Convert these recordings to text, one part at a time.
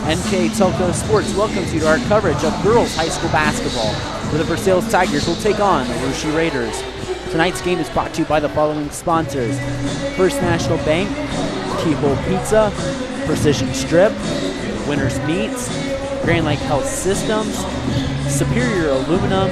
NK Telco Sports welcomes you to our coverage of girls high school basketball, where the Versailles Tigers will take on the Versailles Raiders. Tonight's game is brought to you by the following sponsors: First National Bank, Keyhole Pizza, Precision Strip, Winners Meats, Grand Lake Health Systems, Superior Aluminum,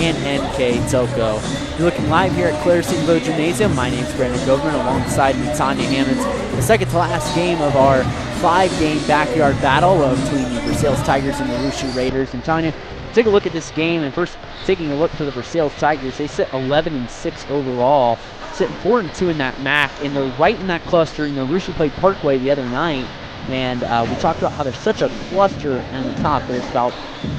and NK Telco. You're looking live here at Claire Steamboat Gymnasium. My name's Brandon Governor, alongside me, Tanya Hammonds. The second to last game of our 5-game backyard battle between the Versailles Tigers and the Versailles Raiders. And Tanya, take a look at this game, and first taking a look for the Versailles Tigers. They sit 11-6 overall, sitting 4-2 in that MAC, and they're right in that cluster. You know, Versailles played Parkway the other night, and we talked about how there's such a cluster in the top. There's about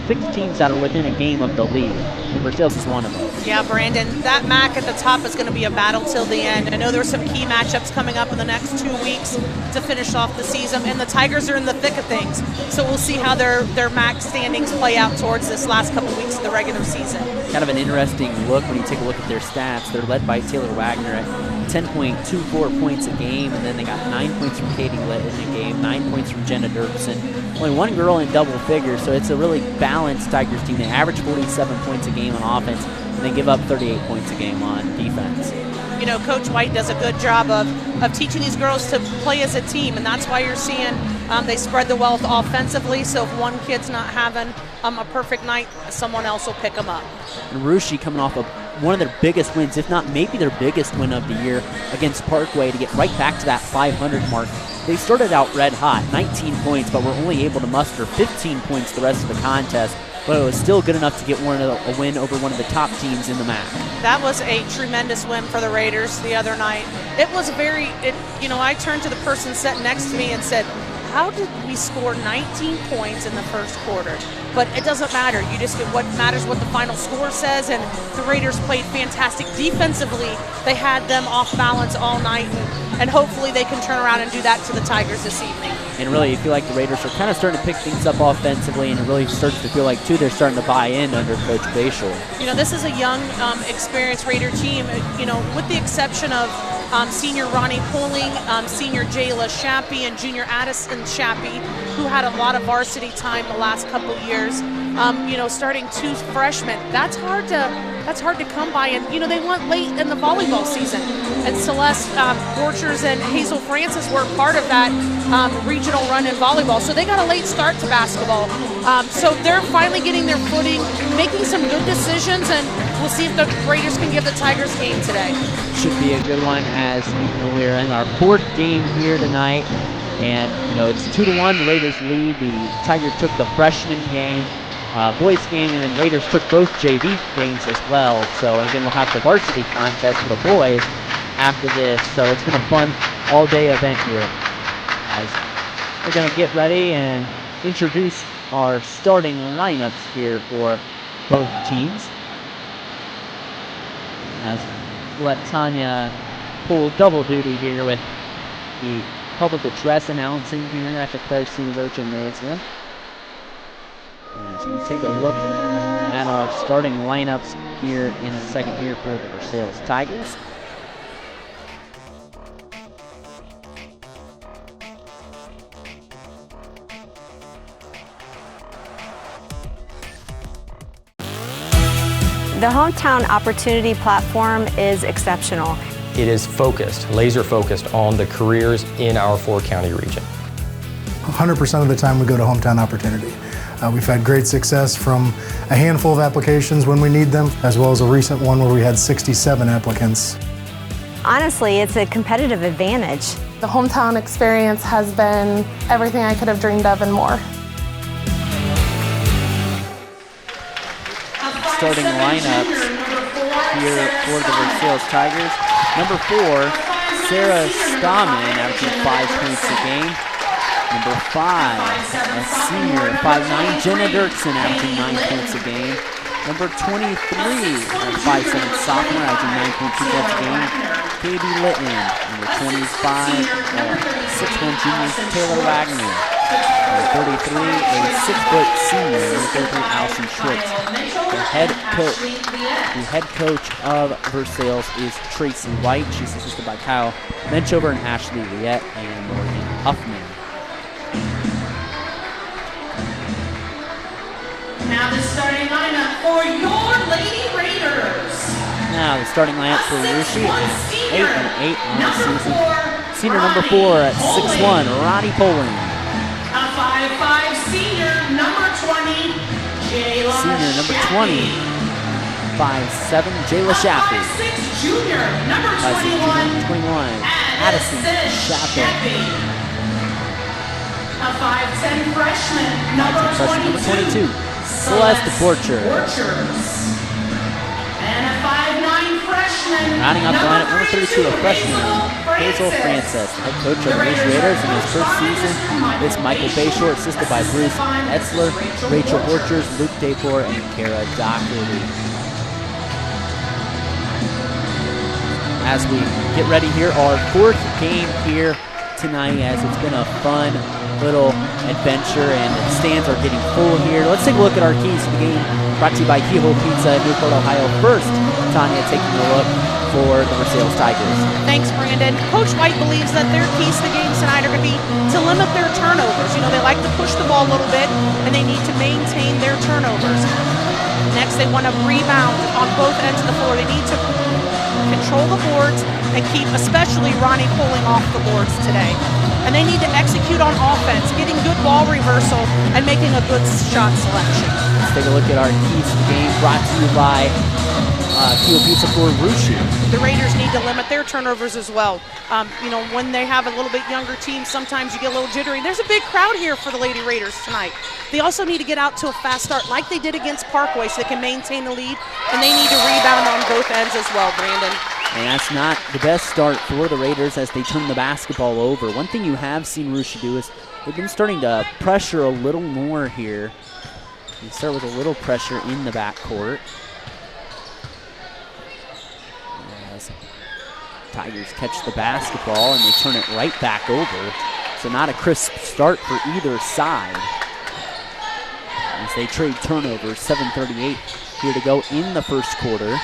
6 teams that are within a game of the lead, and Versailles is one of them. Yeah, Brandon, that MAC at the top is going to be a battle till the end. I know there's some key matchups coming up in the next 2 weeks to finish off the season, and the Tigers are in the thick of things. So we'll see how their MAC standings play out towards this last couple weeks of the regular season. Kind of an interesting look when you take a look at their stats. They're led by Taylor Wagner at 10.24 points a game, and then they got 9 points from Katie Litt in the game, 9 points from Jenna Dirksen. Only one girl in double figures, so it's a really balanced Tigers team. They average 47 points a game on offense, and they give up 38 points a game on defense. You know, Coach White does a good job of teaching these girls to play as a team, and that's why you're seeing they spread the wealth offensively, so if one kid's not having a perfect night, someone else will pick them up. And Versailles coming off of one of their biggest wins, if not maybe their biggest win of the year, against Parkway, to get right back to that 500 mark. They started out red hot, 19 points, but were only able to muster 15 points the rest of the contest. But it was still good enough to get a win over one of the top teams in the MAC. That was a tremendous win for the Raiders the other night. It was I turned to the person sitting next to me and said, how did we score 19 points in the first quarter? But it doesn't matter. You just get what matters what the final score says, and the Raiders played fantastic defensively. They had them off balance all night, and hopefully they can turn around and do that to the Tigers this evening. And really, you feel like the Raiders are kind of starting to pick things up offensively, and it really starts to feel like, too, they're starting to buy in under Coach Bayshore. You know, this is a young, experienced Raider team, with the exception of senior Ronnie Poling, senior Jayla Shappy, and junior Addison Shappy, who had a lot of varsity time the last couple years. Starting 2 freshmen, that's hard to come by. And they went late in the volleyball season, and Celeste Borchers and Hazel Francis were part of that regional run in volleyball, so they got a late start to basketball. So they're finally getting their footing, making some good decisions, and we'll see if the Raiders can give the Tigers game today. Should be a good one, as we're in our 4th game here tonight. And, it's 2-1, the Raiders lead. The Tigers took the freshman game, boys game, and then Raiders took both JV games as well. So, again, we'll have the varsity contest for the boys after this. So, it's been a fun all-day event here. As we're going to get ready and introduce our starting lineups here for both teams. As let Tanya pull double duty here with the public address announcing here at the Claire Steamboat Gymnasium. As we take a look at our starting lineups here in a second here for the Versailles Tigers. The Hometown Opportunity Platform is exceptional. It is focused, laser focused on the careers in our 4-county region. 100% of the time we go to Hometown Opportunity. We've had great success from a handful of applications when we need them, as well as a recent one where we had 67 applicants. Honestly, it's a competitive advantage. The Hometown experience has been everything I could have dreamed of and more. Starting lineups here for the Versailles Tigers. Number 4, Sarah Stahman, averaging 5 points a game. Number 5, a senior, 5'9", Jenna Dirksen, averaging 9 points a game. Number 23, a 5'7" sophomore, averaging 9.2 points a game, Katie Litton. Number 25, 6'1" junior, Taylor Wagner. Number 33, a 6-foot senior, number 33, Allison Schwartz. The head coach of Versailles is Tracy White. She's assisted by Kyle Menchover and Ashley Liette and Morgan Huffman. starting lineup for your Lady Raiders. Now the starting lineup for Rushi, 8-8 on the season. Senior number 4 at 6'1", Ronnie Poling. A 5'5" senior number 20, Jayla Senior number 20, 5'7", Jayla Shappy. 5'6" junior number 21, Addison Shappy. A 5'10" freshman number 22, Celeste Borcher. And a 5'9" freshman. Rounding up the lineup, number 32, a freshman, Hazel Francis. Head coach of the Rushi Raiders in his first season is Michael Bayshore, assisted by Bruce Etzler, Rachel Borchers, Luke Dapor, and Kara Dockery. As we get ready here, our 4th game here tonight, as it's been a fun little adventure and the stands are getting full here. Let's take a look at our keys to the game, brought to you by Kehoe Pizza in Newport, Ohio. First, Tanya taking a look for the Versailles Tigers. Thanks, Brandon. Coach White believes that their keys to the game tonight are going to be to limit their turnovers. You know, they like to push the ball a little bit, and they need to maintain their turnovers. Next, they want to rebound on both ends of the floor. They need to control the boards and keep especially Ronnie pulling off the boards today. And they need to execute on offense, getting good ball reversal and making a good shot selection. Let's take a look at our keys to the game, brought to you by Kehoe Pizza for Rushi. The Raiders need to limit their turnovers as well. You know, when they have a little bit younger team, sometimes you get a little jittery. There's a big crowd here for the Lady Raiders tonight. They also need to get out to a fast start like they did against Parkway so they can maintain the lead, and they need to rebound on both ends as well, Brandon. And that's not the best start for the Raiders as they turn the basketball over. One thing you have seen Rushi do is they've been starting to pressure a little more here. You start with a little pressure in the backcourt. As Tigers catch the basketball and they turn it right back over. So not a crisp start for either side. As they trade turnovers, 7:38 here to go in the first quarter.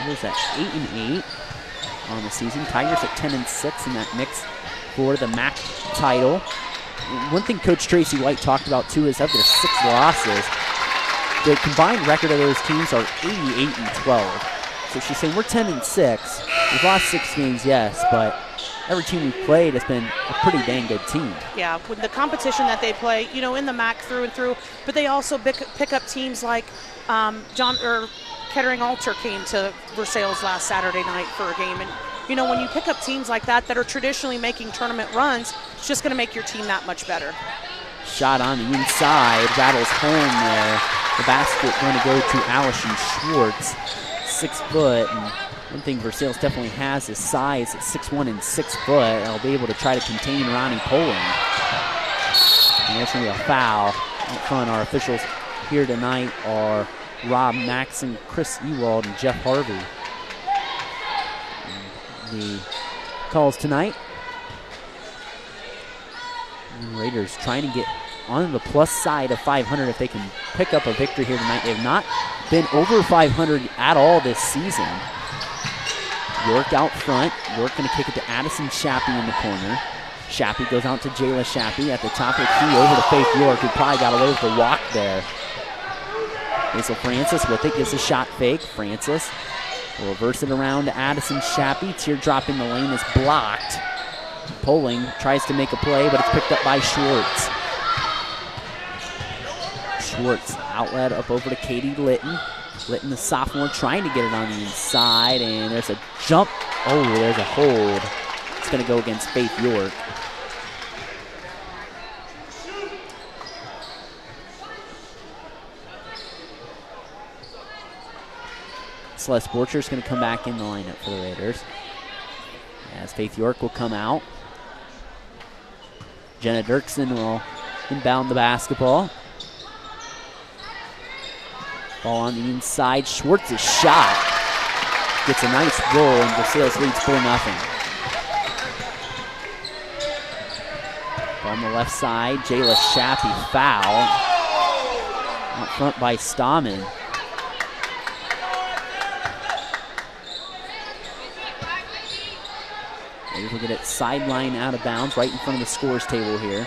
Tigers at 8-8 on the season. Tigers at 10-6 in that mix for the MAC title. One thing Coach Tracy White talked about too is of their 6 losses, the combined record of those teams are 88-12. So she's saying we're 10-6. We've lost 6 games, yes, but every team we've played has been a pretty dang good team. Yeah, with the competition that they play, you know, in the MAC through and through, but they also pick up teams like Kettering Alter came to Versailles last Saturday night for a game. And, you know, when you pick up teams like that that are traditionally making tournament runs, it's just going to make your team that much better. Shot on the inside, rattles home there. The basket going to go to Allison Schwartz, 6 foot. And one thing Versailles definitely has is size at 6'1" and 6 foot. They'll be able to try to contain Ronnie Poling. And there's going to be a foul out front. Our officials here tonight are Rob Maxon, Chris Ewald, and Jeff Harvey. And the calls tonight. And Raiders trying to get on the plus side of 500 if they can pick up a victory here tonight. They've not been over 500 at all this season. York out front. York going to kick it to Addison Shappy in the corner. Shappy goes out to Jayla Shappy at the top of the key over to Faith York, who probably got away with the walk there. Hazel Francis with it, gets a shot fake. Francis will reverse it around to Addison Shappy. Teardrop in the lane is blocked. Poling tries to make a play, but it's picked up by Schwartz. Schwartz outlet up over to Katie Litton. Litton, the sophomore, trying to get it on the inside, and there's a jump. Oh, there's a hold. It's going to go against Faith York. Celeste Borcher is going to come back in the lineup for the Raiders. As Faith York will come out. Jenna Dirksen will inbound the basketball. Ball on the inside. Schwartz's shot gets a nice roll, and Versailles leads 4-0. On the left side, Jayla Shappy foul. Out front by Stahman. We'll get it sideline out of bounds right in front of the scores table here.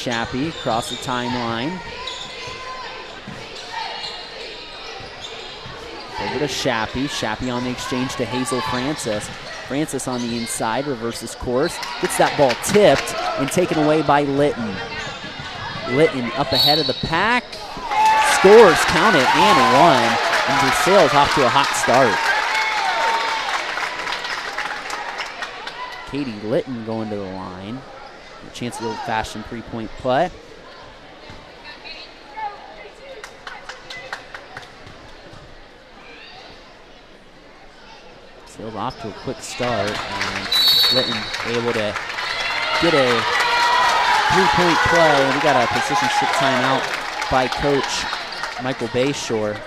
Shappy across the timeline. Over to Shappy. Shappy on the exchange to Hazel Francis. Francis on the inside, reverses course. Gets that ball tipped and taken away by Litton. Litton up ahead of the pack. Scores, count it, and one. And Versailles off to a hot start. Katie Litton going to the line. A chance of the old-fashioned three-point play. Versailles off to a quick start, and Litton able to get a three-point play. And we got a position timeout by Coach Michael Bayshore.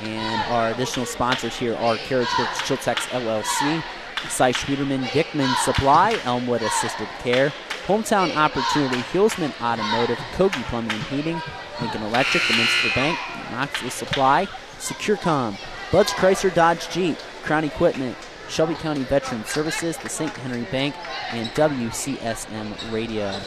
And our additional sponsors here are Carriage Works Chiltex LLC, Cy Schwieterman Dickman Supply, Elmwood Assisted Care, Hometown Opportunity, Hillsman Automotive, Kogi Plumbing and Heating, Lincoln Electric, the Minster Bank, Knoxville Supply, SecureCom, Bud's Chrysler Dodge Jeep, Crown Equipment, Shelby County Veteran Services, the St. Henry Bank, and WCSM Radio.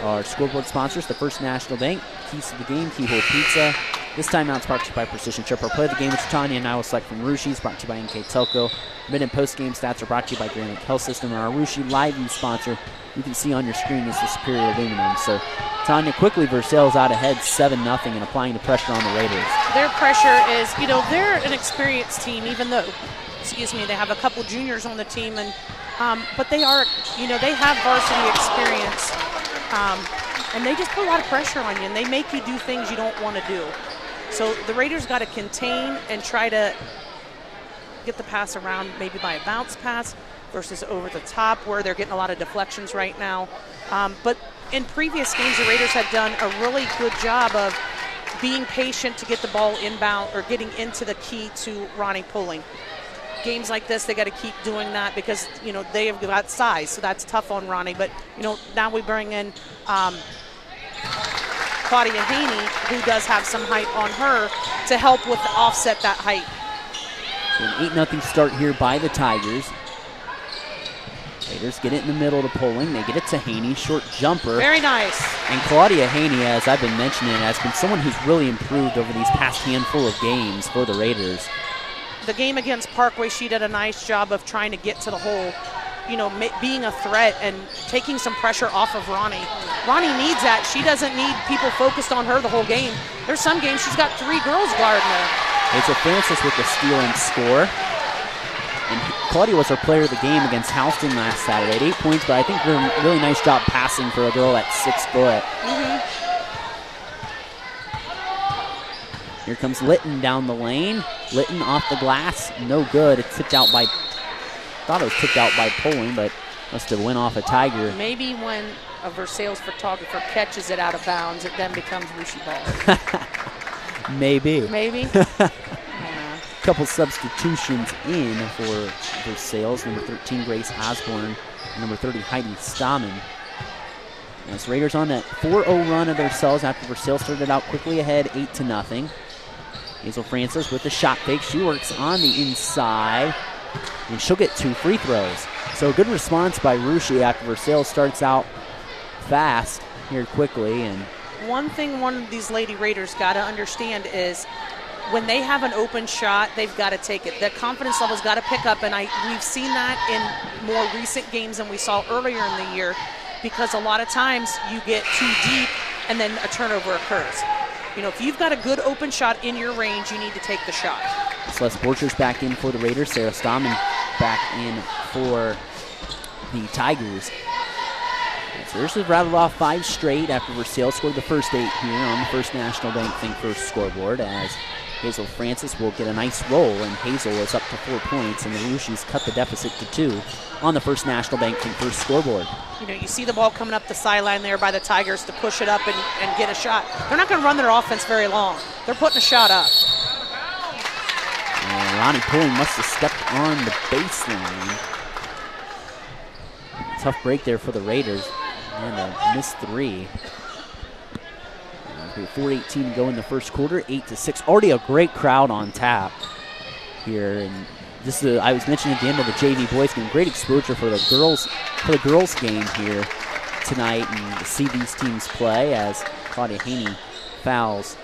Our scoreboard sponsors, the First National Bank, Keys to the Game, Keyhole Pizza. This timeout's brought to you by Precision Chip. Our play of the game is Tanya and I will select from Rushi's, brought to you by NK Telco. Mid and post-game stats are brought to you by Grand Lake Health System. And our Rushi Live View sponsor, you can see on your screen, is the Superior Aluminum. So Tanya, quickly, Versailles out ahead 7-0 and applying the pressure on the Raiders. Their pressure is, they're an experienced team, even though, they have a couple juniors on the team, and but they are, they have varsity experience, and they just put a lot of pressure on you, and they make you do things you don't want to do. So the Raiders got to contain and try to get the pass around, maybe by a bounce pass versus over the top, where they're getting a lot of deflections right now. But in previous games, the Raiders had done a really good job of being patient to get the ball inbound or getting into the key to Ronnie Pulling. Games like this, they got to keep doing that because, they have got size, so that's tough on Ronnie. But, now we bring in Claudia Haney, who does have some height on her, to help with offset that height. So an 8-0 start here by the Tigers. Raiders get it in the middle to Pulling. They get it to Haney, short jumper. Very nice. And Claudia Haney, as I've been mentioning, has been someone who's really improved over these past handful of games for the Raiders. The game against Parkway, she did a nice job of trying to get to the hole, being a threat and taking some pressure off of Ronnie. Ronnie needs that. She doesn't need people focused on her the whole game. There's some games she's got 3 girls guarding her. Hazel Francis with the steal and score. And Claudia was our player of the game against Houston last Saturday at 8 points, but I think did a really nice job passing for a girl at 6 foot. Here comes Litton down the lane. Litton off the glass, no good. It's tipped out by, thought it was tipped out by Pulling, but must have went off a Tiger. Maybe when a Versailles photographer catches it out of bounds, it then becomes Rushi ball. Maybe. Couple substitutions in for Versailles. Number 13, Grace Osborne. And number 30, Heidi Stammen. As Raiders on that 4-0 run of themselves after Versailles started out quickly ahead, 8-0. Hazel Francis with the shot fake. She works on the inside, and she'll get 2 free throws. So a good response by Rushi after Versailles starts out fast here quickly. And one thing one of these Lady Raiders got to understand is when they have an open shot, they've got to take it. The confidence level's got to pick up, and we've seen that in more recent games than we saw earlier in the year, because a lot of times you get too deep and then a turnover occurs. If you've got a good open shot in your range, you need to take the shot. Celeste Borchers back in for the Raiders. Sarah Stammen back in for the Tigers. So this has rattled off 5 straight after Versailles scored the first 8 here on the First National Bank Think First scoreboard, as Hazel Francis will get a nice roll, and Hazel is up to 4 points, and the Rushis cut the deficit to 2 on the First National Bank Think First scoreboard. You see the ball coming up the sideline there by the Tigers to push it up and get a shot. They're not going to run their offense very long. They're putting a shot up. And Ronnie Pulling must have stepped on the baseline. Tough break there for the Raiders. And a missed 3. 4:18 to go in the first quarter, 8-6. Already a great crowd on tap here, and this is I was mentioning at the end of the JV boys game, great exposure for the girls game here tonight and see these teams play as Claudia Haney fouls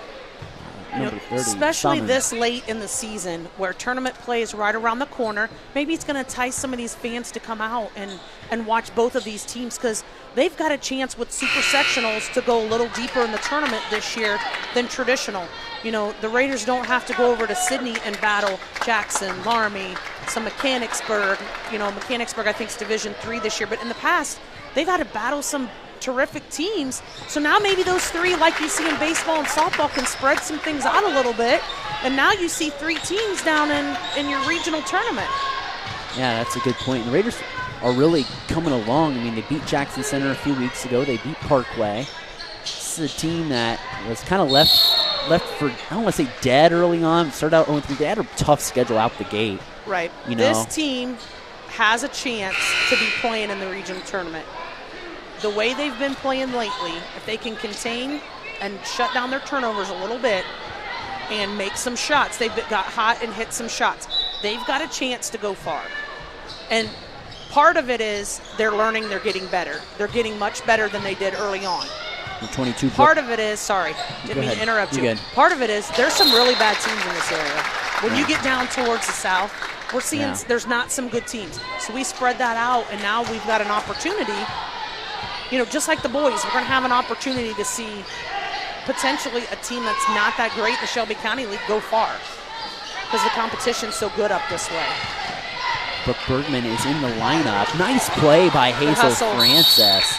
number 30. Especially Summon. this late in the season where tournament play is right around the corner. Maybe it's going to entice some of these fans to come out and watch both of these teams because they've got a chance with super sectionals to go a little deeper in the tournament this year than traditional. You know, the Raiders don't have to go over to Sydney and battle Jackson, Laramie, some Mechanicsburg. You know, Mechanicsburg I think is Division III this year, but in the past they've had to battle some terrific teams. So now maybe those three, like you see in baseball and softball, can spread some things out a little bit. And now you see 3 teams down in your regional tournament. Yeah, that's a good point. The Raiders are really coming along. I mean, they beat Jackson Center a few weeks ago. They beat Parkway. This is a team that was kind of left for, I don't want to say dead early on. Started out 0-3. They had a tough schedule out the gate. Right. You know, this team has a chance to be playing in the regional tournament. The way they've been playing lately, if they can contain and shut down their turnovers a little bit and make some shots, they've got hot and hit some shots, they've got a chance to go far. And part of it is they're learning, they're getting better. They're getting much better than they did early on. 22. Part of it is, sorry, didn't mean to interrupt you. Good. Part of it is there's some really bad teams in this area. When you get down towards the south, we're seeing there's not some good teams. So we spread that out, and now we've got an opportunity. You know, just like the boys, we're going to have an opportunity to see potentially a team that's not that great in the Shelby County League go far because the competition's so good up this way. Brooke Bergman is in the lineup. Nice play by Hazel Francis.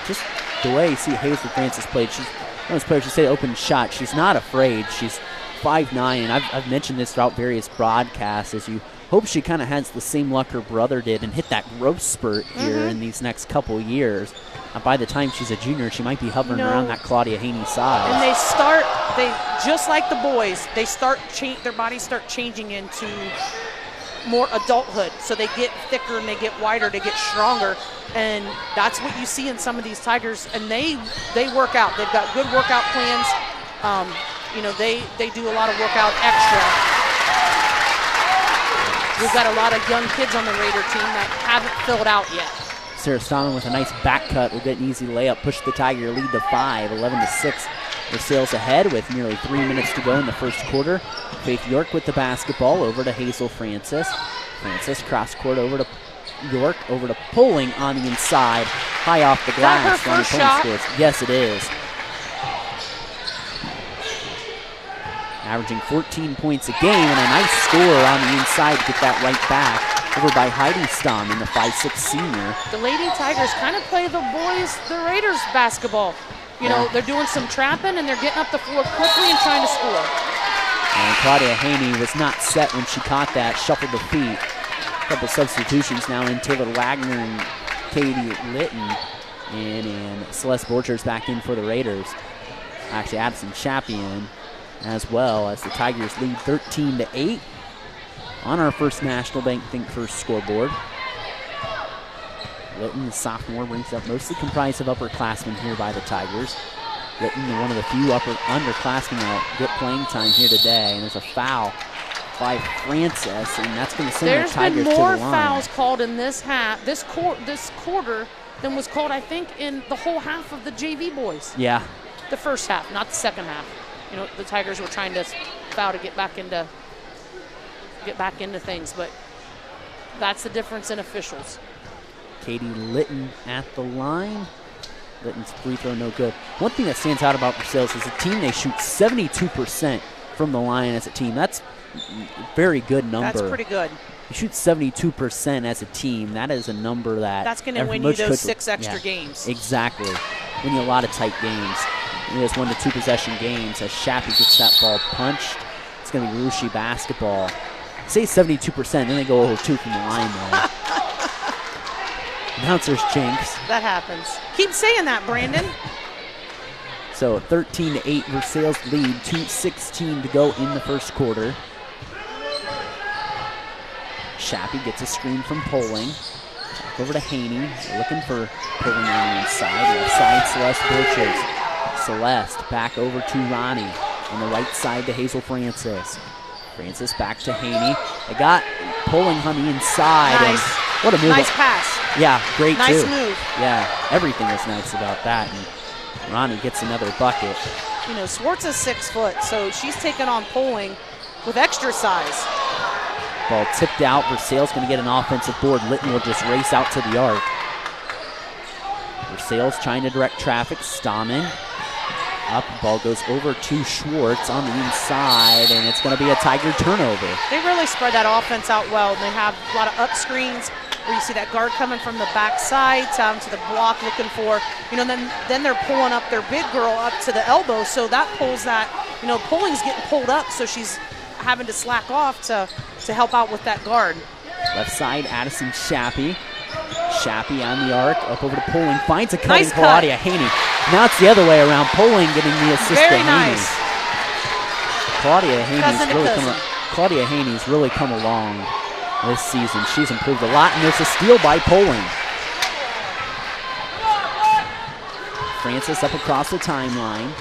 Just the way you see Hazel Francis played, she's one of those players, you say open shot, she's not afraid. She's 5'9", and I've mentioned this throughout various broadcasts, as you hope she kind of has the same luck her brother did and hit that growth spurt here in these next couple years. By the time she's a junior, she might be hovering around that Claudia Haney size. And they just like the boys, their bodies start changing into more adulthood. So they get thicker and they get wider, they get stronger. And that's what you see in some of these Tigers. And they work out. They've got good workout plans. You know, they do a lot of workout extra. We've got a lot of young kids on the Raider team that haven't filled out yet. Sarah Stallman with a nice back cut will get an easy layup, push the Tiger lead to 5, 11-6. Versailles ahead with nearly 3 minutes to go in the first quarter. Faith York with the basketball over to Hazel Francis. Francis cross court over to York, over to Poling on the inside, high off the glass. Is that her first shot? Scores. Yes, it is. Averaging 14 points a game and a nice score on the inside to get that right back. Over by Heidi Stom in the 5'6" senior. The Lady Tigers kind of play the boys, the Raiders basketball. You know, they're doing some trapping and they're getting up the floor quickly and trying to score. And Claudia Haney was not set when she caught that, shuffled the feet. A couple substitutions now in Taylor Wagner and Katie Litton. And Celeste Borchers back in for the Raiders. Actually, Addison Champion as well, as the Tigers lead 13-8 on our First National Bank Think First scoreboard. Litton, the sophomore, brings up mostly comprised of upperclassmen here by the Tigers. Litton, one of the few underclassmen that get playing time here today. And there's a foul by Francis, and that's going to send the Tigers to the line. There's been more fouls called in this quarter than was called, I think, in the whole half of the JV boys. Yeah. The first half, not the second half. You know, the Tigers were trying to foul to get back into things, but that's the difference in officials. Katie Litton at the line. Litton's free throw no good. One thing that stands out about Versailles is the team, they shoot 72% from the line as a team. That's a very good number. That's pretty good. You shoot 72% as a team. That is a number that's going to win you those 6 extra games. Exactly. Win you a lot of tight games. In those 1 to 2 possession games, as Shappy gets that ball punched, it's going to be Rushi basketball. Say 72%, then they go 0-2 from the line there. Announcers jinx. That happens. Keep saying that, Brandon. So 13-8 Versailles lead, 2:16 to go in the first quarter. Shappy gets a screen from Poling. Back over to Haney, looking for Poling on the inside. Left side, Celeste Borchers. Celeste back over to Ronnie. On the right side to Hazel Francis. Francis back to Haney. They got Poling on the inside. Nice. What a move. Nice pass. Yeah, great Nice too. move. Yeah, everything was nice about that. And Ronnie gets another bucket. You know, Swartz is 6 foot, so she's taking on Poling with extra size. Ball tipped out. Versailles going to get an offensive board. Litton will just race out to the arc. Versailles trying to direct traffic. Stammen up. Ball goes over to Schwartz on the inside, and it's going to be a Tiger turnover. They really spread that offense out well. They have a lot of up screens where you see that guard coming from the backside to the block looking for, you know, then they're pulling up their big girl up to the elbow, so that pulls that, you know, Poling's getting pulled up, so she's having to slack off to help out with that guard. Left side, Addison Shappy. Shappy on the arc, up over to Poling, finds a cutting Nice cut. Claudia Haney. Now it's the other way around. Poling getting the assist Very to nice. Haney. Claudia Haney's really come along this season. She's improved a lot, and there's a steal by Poling. Francis up across the timeline.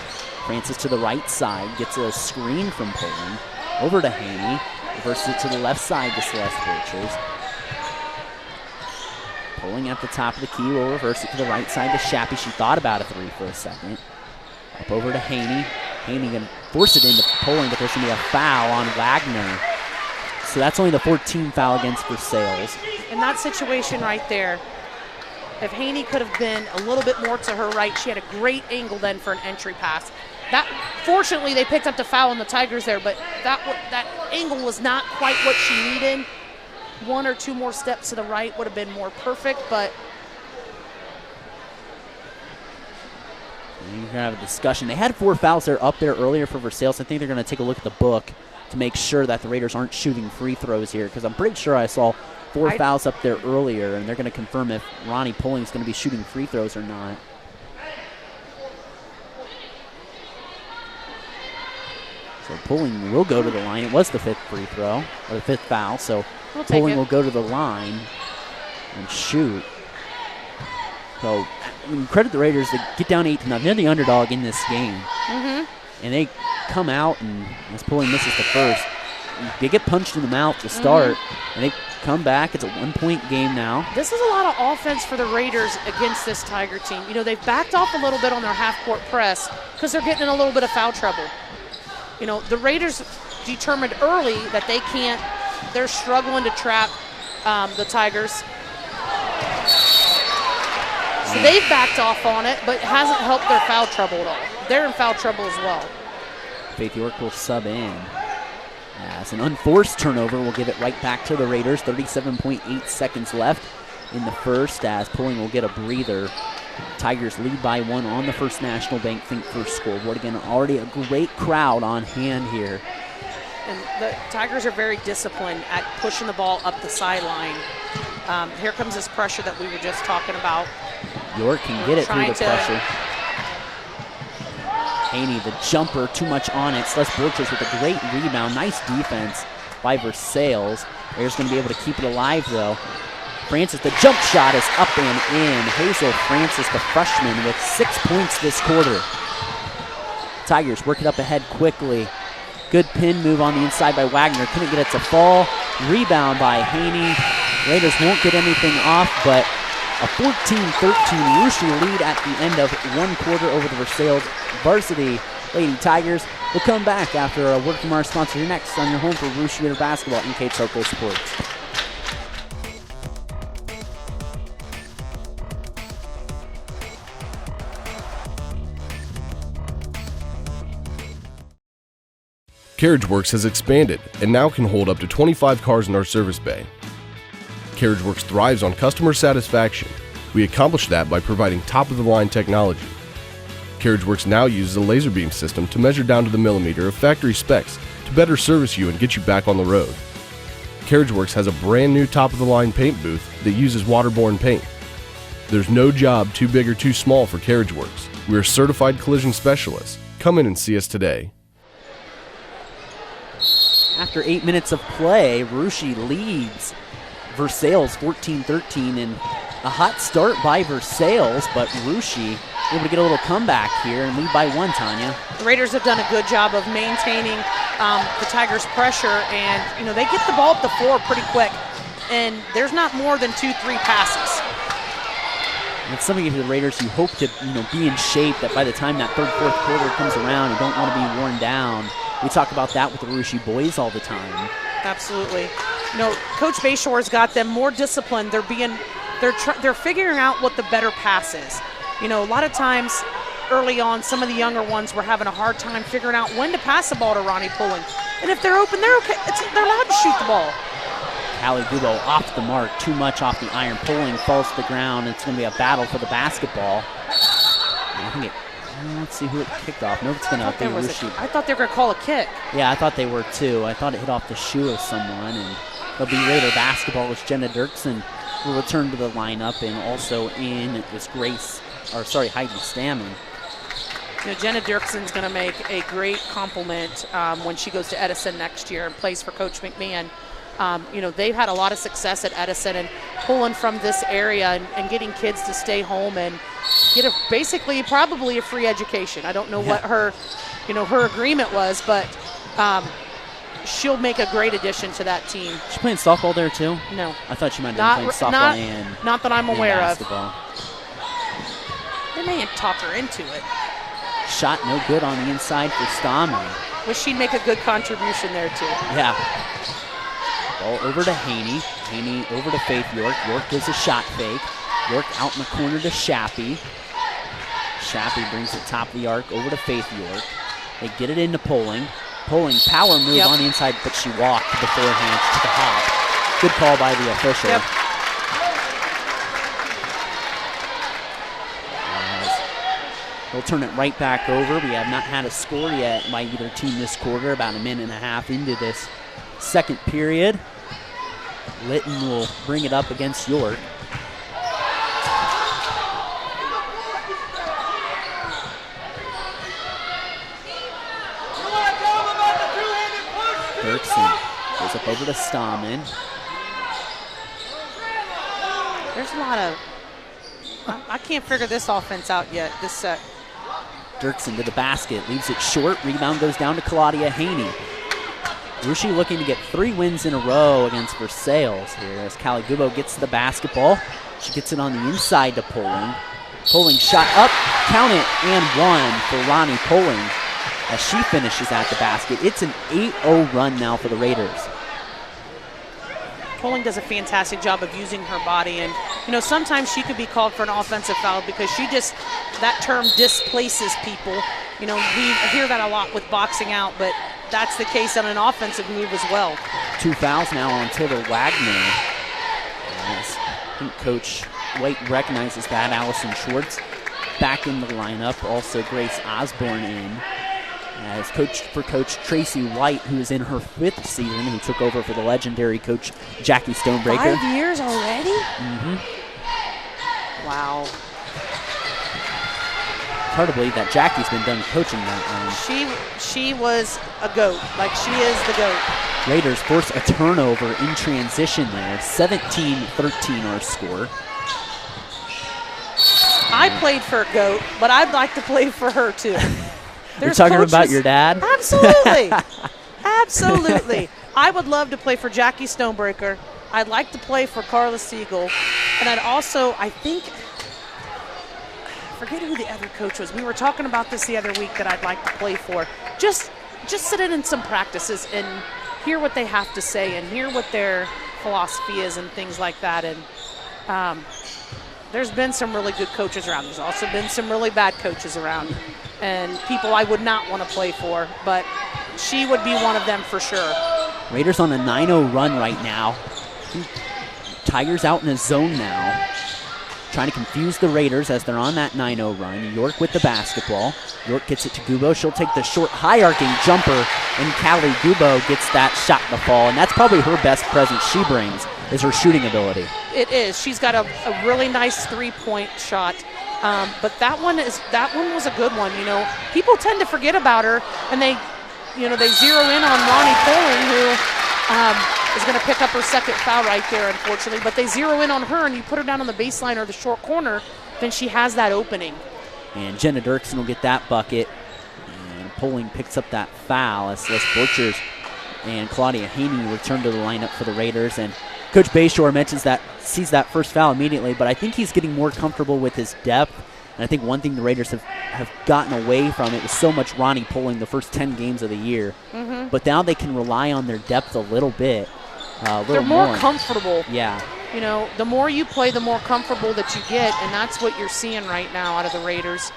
Francis to the right side, gets a screen from Poling. Over to Haney, reverses it to the left side to Celeste Birchers. Poling at the top of the key, will reverse it to the right side to Shappy. She thought about a three for a second. Up over to Haney. Haney going to force it into Poling, but there's going to be a foul on Wagner. So that's only the 14th foul against Versailles. In that situation right there, if Haney could have been a little bit more to her right, she had a great angle then for an entry pass. That, fortunately, they picked up the foul on the Tigers there, but that angle was not quite what she needed. 1 or 2 more steps to the right would have been more perfect, but you're going to have a discussion. They had 4 fouls there up there earlier for Versailles. I think they're going to take a look at the book to make sure that the Raiders aren't shooting free throws here, because I'm pretty sure I saw 4 fouls up there earlier, and they're going to confirm if Ronnie Poling is going to be shooting free throws or not. So Poling will go to the line. It was the 5th free throw, or the 5th foul, so we'll take Poling it. will go to the line and shoot. So credit the Raiders. They get down 8-0. They're the underdog in this game. Mm-hmm. And they come out, and as Poling misses the first, they get punched in the mouth to start, and they come back. It's a 1-point game now. This is a lot of offense for the Raiders against this Tiger team. You know, they've backed off a little bit on their half-court press because they're getting in a little bit of foul trouble. You know, the Raiders determined early that they're struggling to trap the Tigers. So they've backed off on it, but it hasn't helped their foul trouble at all. They're in foul trouble as well. Faith York will sub in. As an unforced turnover, we'll give it right back to the Raiders. 37.8 seconds left in the first, as Poling will get a breather. Tigers lead by 1 on the First National Bank Think First scoreboard. Again, already a great crowd on hand here. And the Tigers are very disciplined at pushing the ball up the sideline. Here comes this pressure that we were just talking about. York can get it through the pressure. Haney, the jumper, too much on it. Celeste Birchers with a great rebound. Nice defense by Versailles. Raiders going to be able to keep it alive, though. Francis, the jump shot is up and in. Hazel Francis, the freshman, with 6 points this quarter. Tigers work it up ahead quickly. Good pin move on the inside by Wagner. Couldn't get it to fall. Rebound by Haney. Raiders won't get anything off, but a 14-13 Rushi lead at the end of 1 quarter over the Versailles Varsity Lady Tigers. We'll come back after a word from our sponsor. You're next on your home for Rushi Raider basketball in Cape Coco Sports. CarriageWorks has expanded and now can hold up to 25 cars in our service bay. CarriageWorks thrives on customer satisfaction. We accomplish that by providing top-of-the-line technology. CarriageWorks now uses a laser beam system to measure down to the millimeter of factory specs to better service you and get you back on the road. CarriageWorks has a brand new top-of-the-line paint booth that uses waterborne paint. There's no job too big or too small for CarriageWorks. We are certified collision specialists. Come in and see us today. After 8 minutes of play, Rushi leads Versailles 14-13, and a hot start by Versailles, but Rushi able to get a little comeback here and lead by 1, Tanya. The Raiders have done a good job of maintaining the Tigers' pressure, and you know they get the ball up the floor pretty quick. and there's not more than 2-3 passes. And it's something for the Raiders you hope to be in shape, that by the time that third, fourth quarter comes around, you don't want to be worn down. We talk about that with the Roushie boys all the time. Absolutely. Coach Bayshore's got them more disciplined. They're figuring out what the better pass is. A lot of times early on, some of the younger ones were having a hard time figuring out when to pass the ball to Ronnie Pulling. And if they're open, they're okay. They're allowed to shoot the ball. Callie Gubo off the mark, too much off the iron. Pulling falls to the ground. It's going to be a battle for the basketball. Let's see who it kicked off. No, it's going to be Roushie. I thought they were going to call a kick. Yeah, I thought they were too. I thought it hit off the shoe of someone, and it'll be Raider basketball as Jenna Dirksen will return to the lineup, and also in is Heidi Stammen. Jenna Dirksen's going to make a great compliment when she goes to Edison next year and plays for Coach McMahon. They've had a lot of success at Edison and pulling from this area and getting kids to stay home and get basically probably a free education. I don't know what her agreement was, but she'll make a great addition to that team. She's playing softball there too? No. I thought she might have been playing softball and not that I'm aware basketball. of. They may talk her into it. Shot no good on the inside for Stammen. Wish she'd make a good contribution there too. Yeah. Ball over to Haney. Haney over to Faith York. York does a shot fake. York out in the corner to Shappy. Shappy brings it top of the arc over to Faith York. They get it into Pulling. Pulling, power move on the inside, but she walked beforehand. She took a hop. Good call by the official. Yep. They'll turn it right back over. We have not had a score yet by either team this quarter, about a minute and a half into this second period. Litton will bring it up against York. Dirksen goes up over to Stammen. There's a lot of... I can't figure this offense out yet, this set. Dirksen to the basket, leaves it short. Rebound goes down to Claudia Haney. Roushie looking to get 3 wins in a row against Versailles here as Callie Gubo gets the basketball. She gets it on the inside to Pulling. Pulling shot up, count it, and one for Ronnie Pulling as she finishes at the basket. It's an 8-0 run now for the Raiders. Pulling does a fantastic job of using her body, and sometimes she could be called for an offensive foul because that term displaces people. We hear that a lot with boxing out, but that's the case on an offensive move as well. 2 fouls now on Tilda Wagner. Yes, I think Coach White recognizes that. Allison Schwartz back in the lineup. Also Grace Osborne in. As Coach Tracy White, who is in her 5th season, who took over for the legendary Coach Jackie Stonebreaker. 5 years already? Mm-hmm. Wow. It's hard to believe that Jackie's been done coaching that long. She was a GOAT. She is the GOAT. Raiders force a turnover in transition there. 17-13 our score. I played for a GOAT, but I'd like to play for her too. You're talking about your dad? Absolutely. Absolutely. I would love to play for Jackie Stonebreaker. I'd like to play for Carla Siegel. And I'd also, I forget who the other coach was. We were talking about this the other week that I'd like to play for. Just sit in some practices and hear what they have to say and hear what their philosophy is and things like that. And there's been some really good coaches around. There's also been some really bad coaches around and people I would not want to play for, but she would be one of them for sure. Raiders on a 9-0 run right now. Tigers out in a zone now. Trying to confuse the Raiders as they're on that 9-0 run. York with the basketball. York gets it to Gubo. She'll take the short, high-arcing jumper, and Callie Gubo gets that shot to fall, and that's probably her best presence she brings, is her shooting ability. It is. She's got a really nice three-point shot. But that one was a good one. People tend to forget about her, and they zero in on Ronnie Pulling, who is going to pick up her second foul right there, unfortunately. But they zero in on her, and you put her down on the baseline or the short corner, then she has that opening. And Jenna Dirksen will get that bucket. And Pulling picks up that foul as Les Borchers and Claudia Haney return to the lineup for the Raiders. And Coach Bayshore sees that first foul immediately, but I think he's getting more comfortable with his depth. And I think one thing the Raiders have gotten away from, it was so much Ronnie pulling the first 10 games of the year. Mm-hmm. But now they can rely on their depth a little bit. They're more comfortable. Yeah. You know, the more you play, the more comfortable that you get, and that's what you're seeing right now out of the Raiders.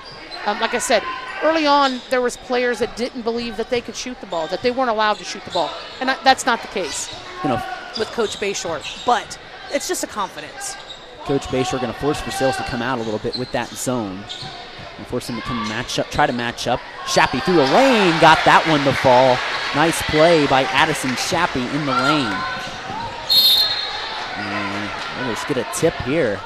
Like I said, early on, there was players that didn't believe that they could shoot the ball, that they weren't allowed to shoot the ball. And that's not the case with Coach Bayshore. But it's just a confidence. Coach Bayshore going to force Versailles to come out a little bit with that zone. And force him to try to match up. Shappy through a lane, got that one to fall. Nice play by Addison Shappy in the lane. And let's get a tip here.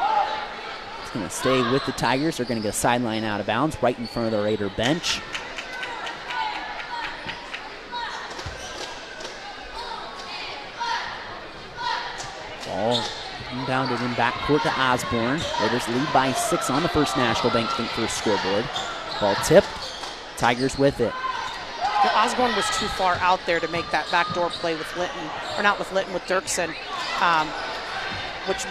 It's going to stay with the Tigers. They're going to get a sideline out of bounds right in front of the Raider bench. Ball inbounded in backcourt to Osborne. Raiders lead by 6 on the First National Bank first scoreboard. Ball tipped. Tigers with it. Osborne was too far out there to make that backdoor play with Linton, or not with Linton, with Dirksen, which,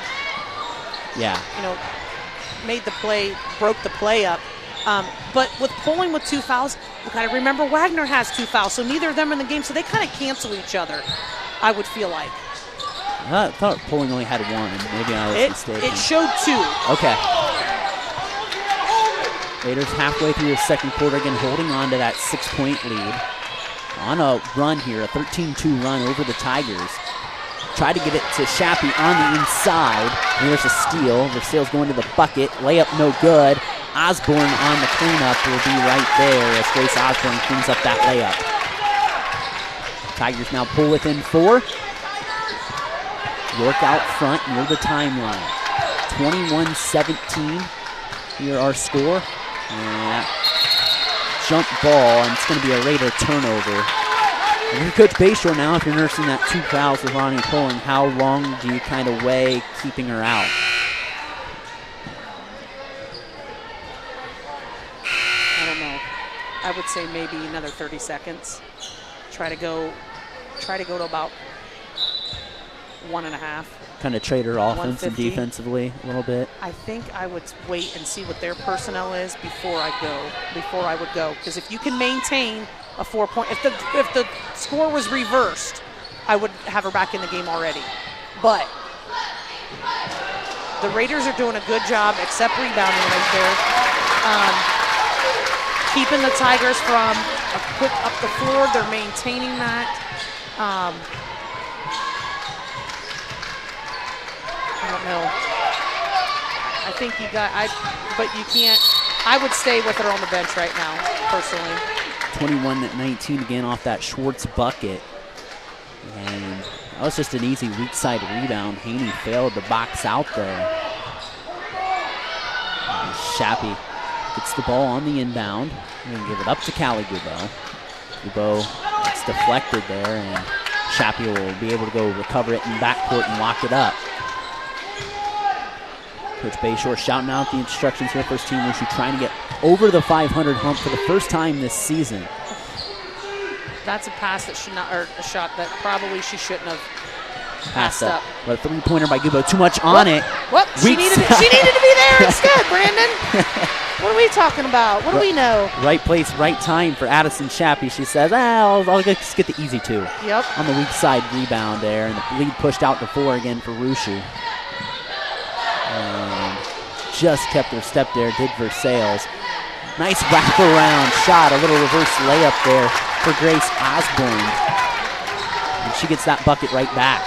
made the play, broke the play up. But with Poling with 2 fouls, you got to remember Wagner has 2 fouls, so neither of them in the game, so they kind of cancel each other, I would feel like. I thought Poling only had 1. Maybe I was mistaken. It showed 2. Okay. Raiders halfway through the second quarter, again holding on to that 6-point lead. On a run here, a 13-2 run over the Tigers. Try to get it to Shappy on the inside. And there's a steal. Versailles going to the bucket. Layup no good. Osborne on the cleanup will be right there as Grace Osborne cleans up that layup. Tigers now pull within 4. York out front near the timeline. 21-17. Here our score. And jump ball, and it's going to be a Raider turnover. And you're Coach Bayshore now, if you're nursing that 2 fouls with Ronnie Poling, how long do you kind of weigh keeping her out? I don't know. I would say maybe another 30 seconds. Try to go to about 1.5. Kind of trade her offense and defensively a little bit. I think I would wait and see what their personnel is before I would go. Because if you can maintain a 4-point, if the score was reversed, I would have her back in the game already. But the Raiders are doing a good job, except rebounding right there. Keeping the Tigers from a quick up the floor. They're maintaining that. I don't know. I think but you can't. I would stay with her on the bench right now, personally. 21-19 again off that Schwartz bucket. And that was just an easy weak side rebound. Haney failed to box out there. And Shappy gets the ball on the inbound. We're going to give it up to Callie Gubeau. Gubeau gets deflected there, and Shappy will be able to go recover it in backcourt and lock it up. Coach Bayshore shouting out the instructions here. First team Wushu trying to get over the 500 hump for the first time this season. That's a pass that should not, or a shot that probably she shouldn't have passed up. But a 3-pointer by Gubeau, too much on it. What? She needed to be there instead, Brandon. What are we talking about? What do we know? Right place, right time for Addison Shappy. She says, I'll just get the easy 2. Yep. On the weak side rebound there, and the lead pushed out to 4 again for Wushu. And just kept her step there, did Versailles. Nice wraparound shot, a little reverse layup there for Grace Osborne. And she gets that bucket right back.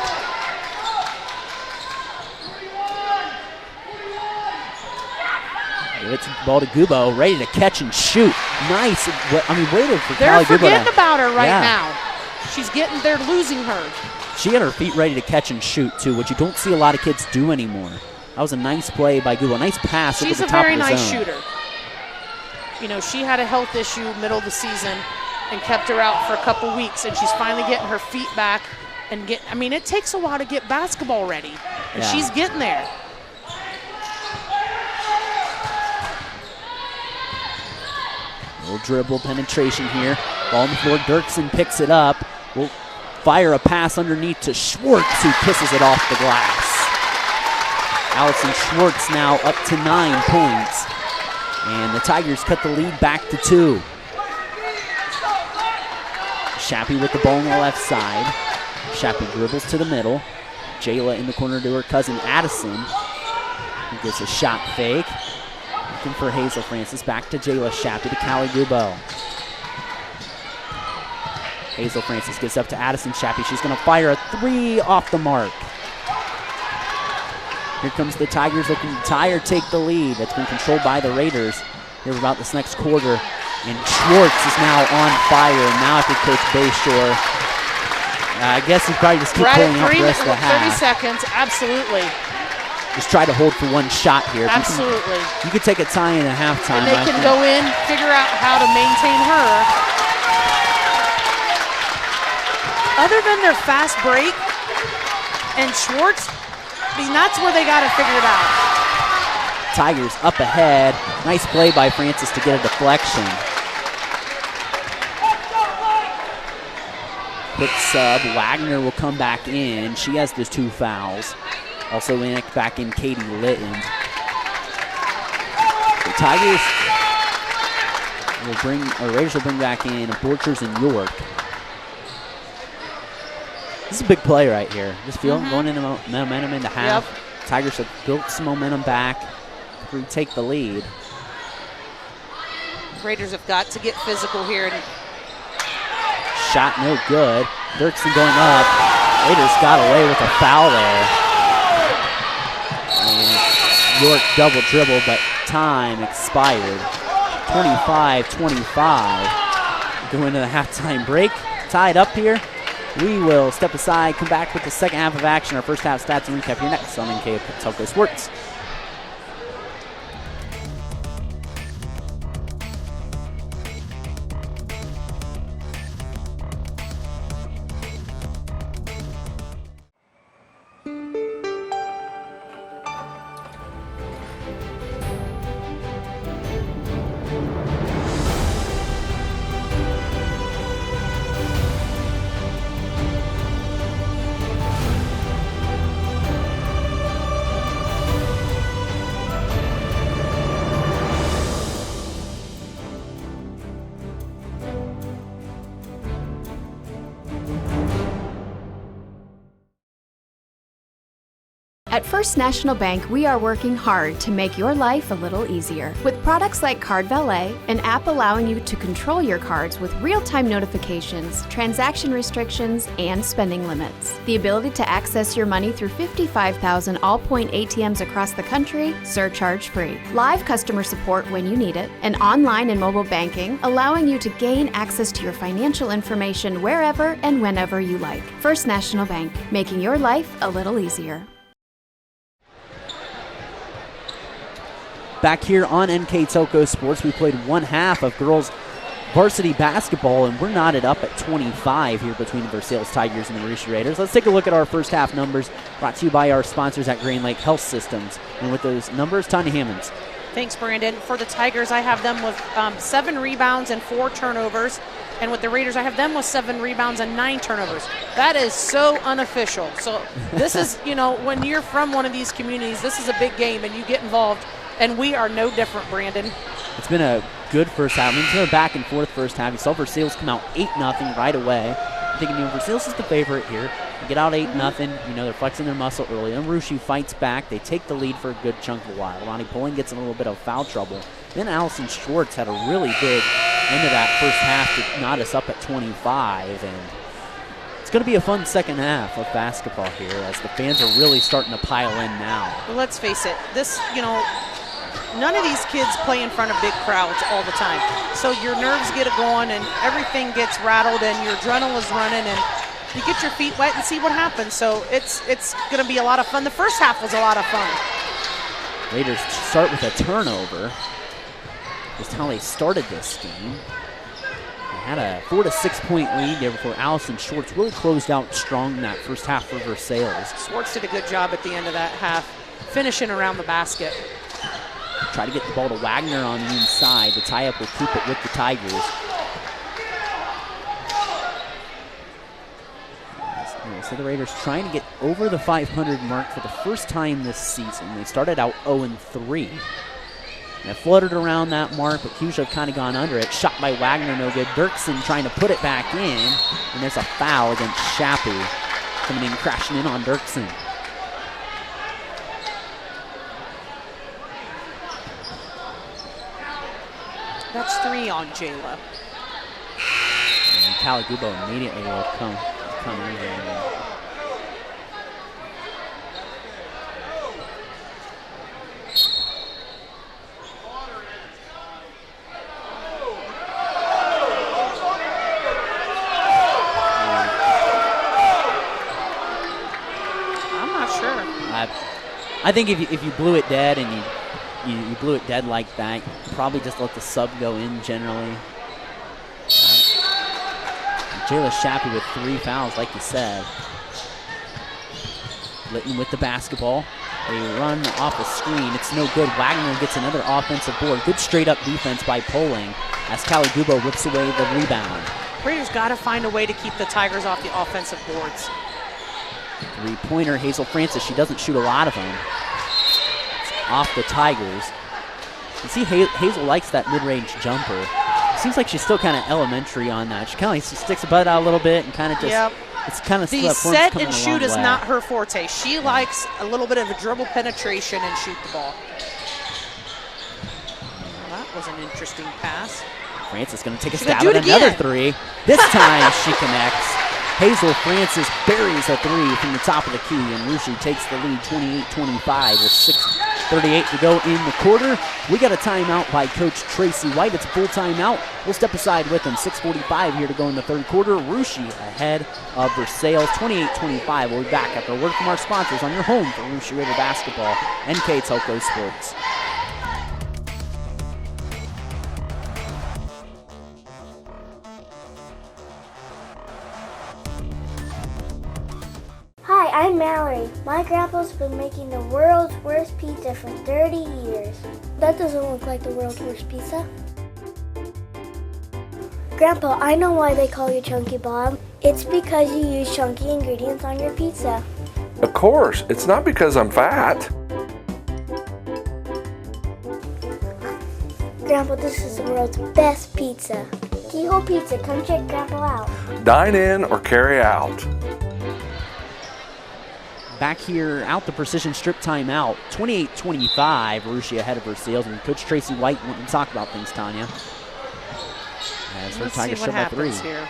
Give it the ball to Gubeau, ready to catch and shoot. Nice. Waited for They're Callie Gubeau. They're forgetting about her right now. They're losing her. She had her feet ready to catch and shoot, too, which you don't see a lot of kids do anymore. That was a nice play by Gubeau. Nice pass over the top of the zone. She's a very nice shooter. You know, she had a health issue middle of the season and kept her out for a couple weeks, and she's finally getting her feet back. It takes a while to get basketball ready, and she's getting there. Little dribble penetration here. Ball on the floor. Dirksen picks it up. Will fire a pass underneath to Schwartz, who kisses it off the glass. Allison Schwartz now up to 9 points. And the Tigers cut the lead back to 2. Shappy with the ball on the left side. Shappy dribbles to the middle. Jayla in the corner to her cousin Addison. He gets a shot fake. Looking for Hazel Francis. Back to Jayla. Shappy to Callie Dubow. Hazel Francis gets up to Addison Shappy. She's going to fire a 3 off the mark. Here comes the Tigers looking to tie or take the lead. That's been controlled by the Raiders here about this next quarter. And Schwartz is now on fire. And now after Coach Bayshore, I guess he probably just keep pulling out the rest of the half. 30 seconds, absolutely. Just try to hold for one shot here. Absolutely. You could take a tie in a halftime. And they can go in, figure out how to maintain her. Other than their fast break and Schwartz, I mean, that's where they got to figure it out. Tigers up ahead. Nice play by Francis to get a deflection. Quick sub. Wagner will come back in. She has those 2 fouls. Also back in Katie Litton. The Tigers will Raiders will bring back in Borchers and York. This is a big play right here. Just feel going into momentum into half. Yep. Tigers have built some momentum back. Retake the lead. Raiders have got to get physical here. Shot no good. Dirksen going up. Raiders got away with a foul there. And York double dribble, but time expired. 25-25. Go into the halftime break. Tied up here. We will step aside, come back with the second half of action. Our first half stats and recap here next on NK Telco Sports. At First National Bank, we are working hard to make your life a little easier. With products like Card Valet, an app allowing you to control your cards with real-time notifications, transaction restrictions, and spending limits. The ability to access your money through 55,000 all-point ATMs across the country, surcharge-free. Live customer support when you need it, and online and mobile banking, allowing you to gain access to your financial information wherever and whenever you like. First National Bank, making your life a little easier. Back here on NK Telco Sports, we played one half of girls varsity basketball, and we're knotted up at 25 here between the Versailles Tigers and the Mauritia Raiders. Let's take a look at our first half numbers, brought to you by our sponsors at Green Lake Health Systems. And with those numbers, Tanya Hammonds. Thanks, Brandon. For the Tigers, I have them with 7 rebounds and 4 turnovers. And with the Raiders, I have them with 7 rebounds and 9 turnovers. That is so unofficial. So this is, when you're from one of these communities, this is a big game, and you get involved. And we are no different, Brandon. It's been a good first half. I mean, it's been a back and forth first half. You saw Versailles come out 8-0 right away. I'm thinking, Versailles is the favorite here. They get out 8-0. They're flexing their muscle early. Then Rushi fights back. They take the lead for a good chunk of a while. Ronnie Pulling gets in a little bit of foul trouble. Then Allison Schwartz had a really big end of that first half to knot us up at 25. And it's going to be a fun second half of basketball here as the fans are really starting to pile in now. Well, let's face it. This, none of these kids play in front of big crowds all the time. So your nerves get it going and everything gets rattled and your adrenaline's running and you get your feet wet and see what happens. So it's going to be a lot of fun. The first half was a lot of fun. Raiders start with a turnover. Just how they started this game. They had a 4 to 6 point lead there before Allison Schwartz really closed out strong in that first half for Versailles. Schwartz did a good job at the end of that half, finishing around the basket. Try to get the ball to Wagner on the inside. The tie-up will keep it with the Tigers. So the Raiders trying to get over the 500 mark for the first time this season. They started out 0-3. They fluttered around that mark, but Hughes have kind of gone under it. Shot by Wagner, no good. Dirksen trying to put it back in, and there's a foul against Shappy. Coming in, crashing in on Dirksen. That's 3 on Jayla. And Calagubo immediately will come in there. I think if you blew it dead and you blew it dead like that, probably just let the sub go in generally. Jayla Shappy with 3 fouls, like you said. Litton with the basketball. They run off a screen. It's no good. Wagner gets another offensive board. Good straight-up defense by Poling as Calagubo rips away the rebound. Raiders got to find a way to keep the Tigers off the offensive boards. Three-pointer, Hazel Francis. She doesn't shoot a lot of them. It's off the Tigers. You see Hazel likes that mid-range jumper. Seems like she's still kind of elementary on that. She kind of sticks her butt out a little bit and kind of just, it's kind of the set and shoot is not her forte. She likes a little bit of a dribble penetration and shoot the ball. Well, that was an interesting pass. Francis going to take a stab at another 3. This time she connects. Hazel Francis buries a 3 from the top of the key, and Rushi takes the lead 28-25 with 6:38 to go in the quarter. We got a timeout by Coach Tracy White. It's a full timeout. We'll step aside with him. 6:45 here to go in the third quarter. Rushi ahead of Versailles 28-25. We'll be back after a word from our sponsors on your home for Rushi Raider basketball, NK Telco Sports. Hi, I'm Mallory. My grandpa's been making the world's worst pizza for 30 years. That doesn't look like the world's worst pizza. Grandpa, I know why they call you Chunky Bob. It's because you use chunky ingredients on your pizza. Of course, it's not because I'm fat. Grandpa, this is the world's best pizza. Keyhole Pizza, come check Grandpa out. Dine in or carry out. Back here out the precision strip timeout. 28-25, Rushi ahead of Versailles. And Coach Tracy White wanting to talk about things, Tanya. As her Tigers shut by 3. Here.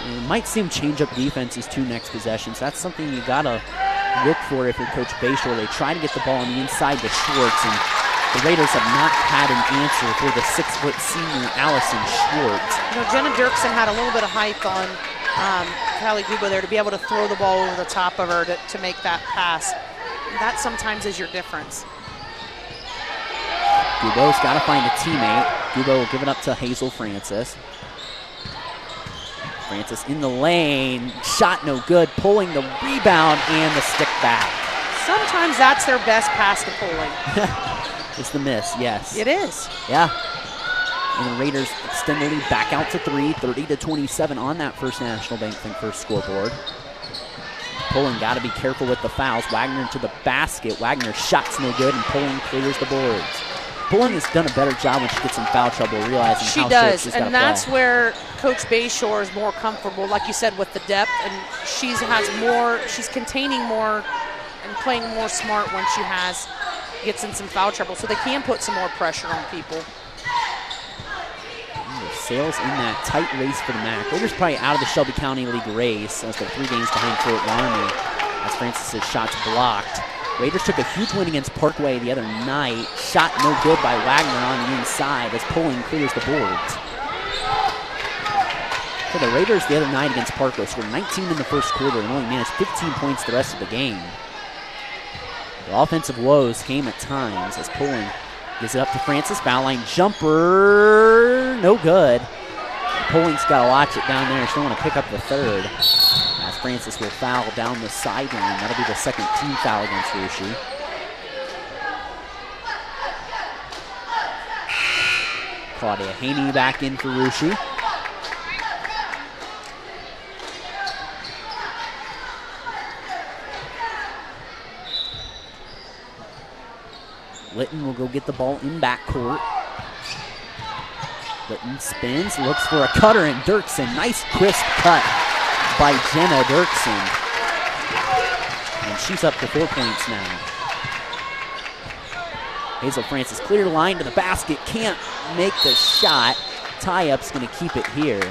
You might see him change up defenses too next possession. So that's something you got to look for if you're Coach Bayshore. They try to get the ball on the inside to Schwartz. And the Raiders have not had an answer for the 6-foot senior Allison Schwartz. You know, Jenna Dirksen had a little bit of height on Calagubo there to be able to throw the ball over the top of her to make that pass. That sometimes is your difference. Gubo's got to find a teammate. Gubo will give it up to Hazel Francis. Francis in the lane. Shot no good. Pulling the rebound and the stick back. Sometimes that's their best pass to Poling. It's the miss, yes. It is. Yeah. And the Raiders extend the lead back out to 3, 30-27 on that First National Bank first scoreboard. Poling got to be careful with the fouls. Wagner into the basket. Wagner's shot's no good, and Poling clears the boards. Poling has done a better job when she gets in foul trouble, realizing how short she's got to play. And that's where Coach Bayshore is more comfortable, like you said, with the depth, and she's containing more and playing more smart when she gets in some foul trouble, so they can put some more pressure on people. Sales in that tight race for the MAC. Raiders probably out of the Shelby County League race as they're 3 games behind Fort Laramie as Francis' shots blocked. Raiders took a huge win against Parkway the other night. Shot no good by Wagner on the inside as Poling clears the boards. For the Raiders the other night against Parkway scored 19 in the first quarter and only managed 15 points the rest of the game. The offensive woes came at times as Poling gives it up to Francis. Foul line jumper, no good. Poling's got to watch it down there. She don't want to pick up the third. As Francis will foul down the sideline. That'll be the second team foul against Rushi. Claudia Haney back in for Rushi. Litton will go get the ball in backcourt. Litton spins, looks for a cutter, and Dirksen. Nice crisp cut by Jenna Dirksen. And she's up to 4 points now. Hazel Francis clear line to the basket, can't make the shot. Tie-up's going to keep it here.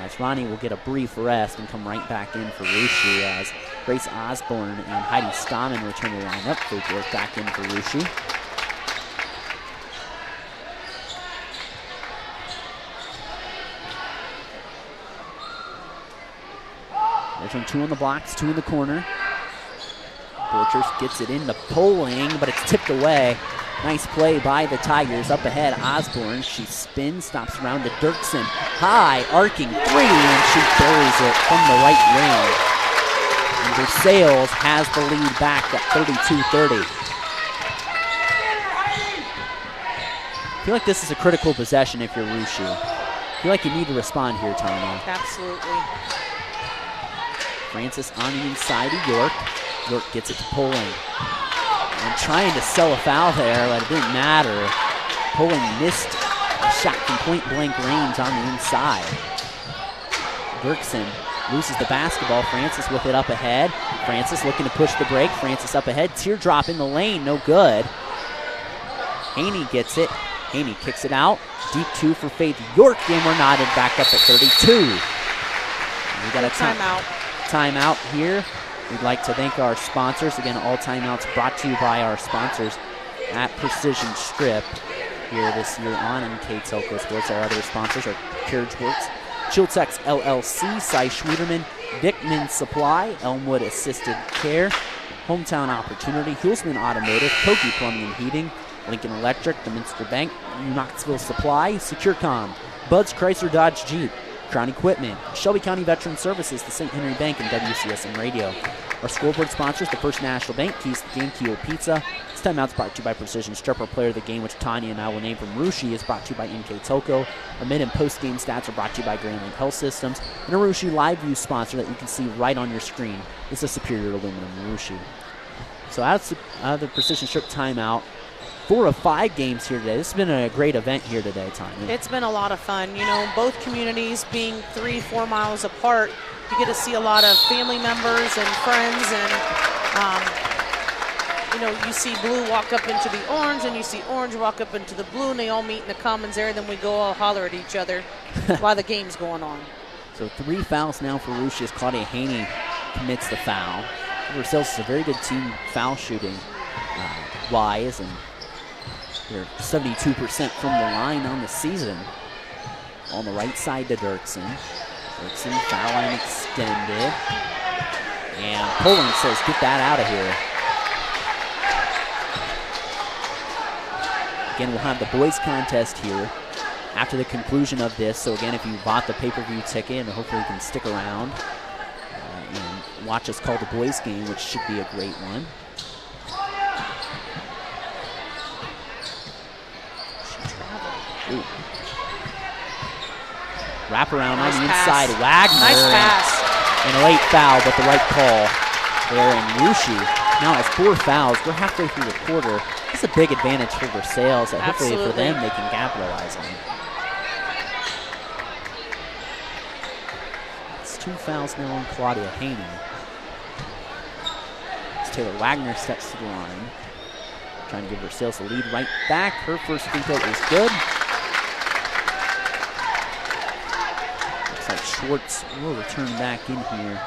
As Ronnie will get a brief rest and come right back in for Russia as Grace Osborne and Heidi Stammen return the line up for York back in for Russia. There's 2 on the blocks, 2 in the corner. Borchers gets it into Poling, but it's tipped away. Nice play by the Tigers. Up ahead, Osborne. She spins, stops around to Dirksen. High, arcing 3, and she buries it from the right wing. And Versailles has the lead back at 32-30. I feel like this is a critical possession if you're Russia. I feel like you need to respond here, Tanya. Absolutely. Francis on the inside of York. York gets it to Poling. And trying to sell a foul there, but it didn't matter. Poling missed a shot from point-blank range on the inside. Dirksen loses the basketball. Francis with it up ahead. Francis looking to push the break. Francis up ahead. Teardrop in the lane, no good. Haney gets it. Haney kicks it out. Deep 2 for Faith York, and we're knotted back up at 32. We got a timeout. Timeout here. We'd like to thank our sponsors. Again, all timeouts brought to you by our sponsors at Precision Strip here this year on MK Telco Sports. Our other sponsors are Carriage Works, Chiltex LLC, Cy Schwederman, Dickman Supply, Elmwood Assisted Care, Hometown Opportunity, Hulsman Automotive, Koki Plumbing and Heating, Lincoln Electric, the Minster Bank, Knoxville Supply, SecureCom, Bud's Chrysler Dodge Jeep, Crown Equipment, Shelby County Veteran Services, the St. Henry Bank, and WCSM Radio. Our scoreboard sponsors, the First National Bank, Keys to the Game, Keo Pizza. This timeout's brought to you by Precision Strip. Our player of the game, which Tanya and I will name from Rushi, is brought to you by MK Telco. Our mid and post game stats are brought to you by Grand Lake Health Systems. And a Rushi Live View sponsor that you can see right on your screen is the Superior Aluminum Rushi. So out of the Precision Strip timeout, 4 of 5 games here today. This has been a great event here today, Tanya. It's been a lot of fun. You know, both communities being 3-4 miles apart, you get to see a lot of family members and friends, and you know, you see blue walk up into the orange, and you see orange walk up into the blue, and they all meet in the commons area. Then we go all holler at each other while the game's going on. So 3 fouls now for Russia as Claudia Haney commits the foul. Versailles is a very good team foul shooting wise, and they're 72% from the line on the season. On the right side to Dirksen. Dirksen, foul line extended. And Poland says, get that out of here. Again, we'll have the boys contest here after the conclusion of this. So again, if you bought the pay-per-view ticket, and hopefully you can stick around and watch us call the boys game, which should be a great one. Ooh. Wrap around nice on the inside, Wagner. Nice pass. And a late foul, but the right call there. And Rushi now has 4 fouls. We're halfway through the quarter. It's a big advantage for Versailles that hopefully for them they can capitalize on. It's 2 fouls now on Claudia Haney. As Taylor Wagner steps to the line. Trying to give Versailles a lead right back. Her first free throw is good. Schwartz will return back in here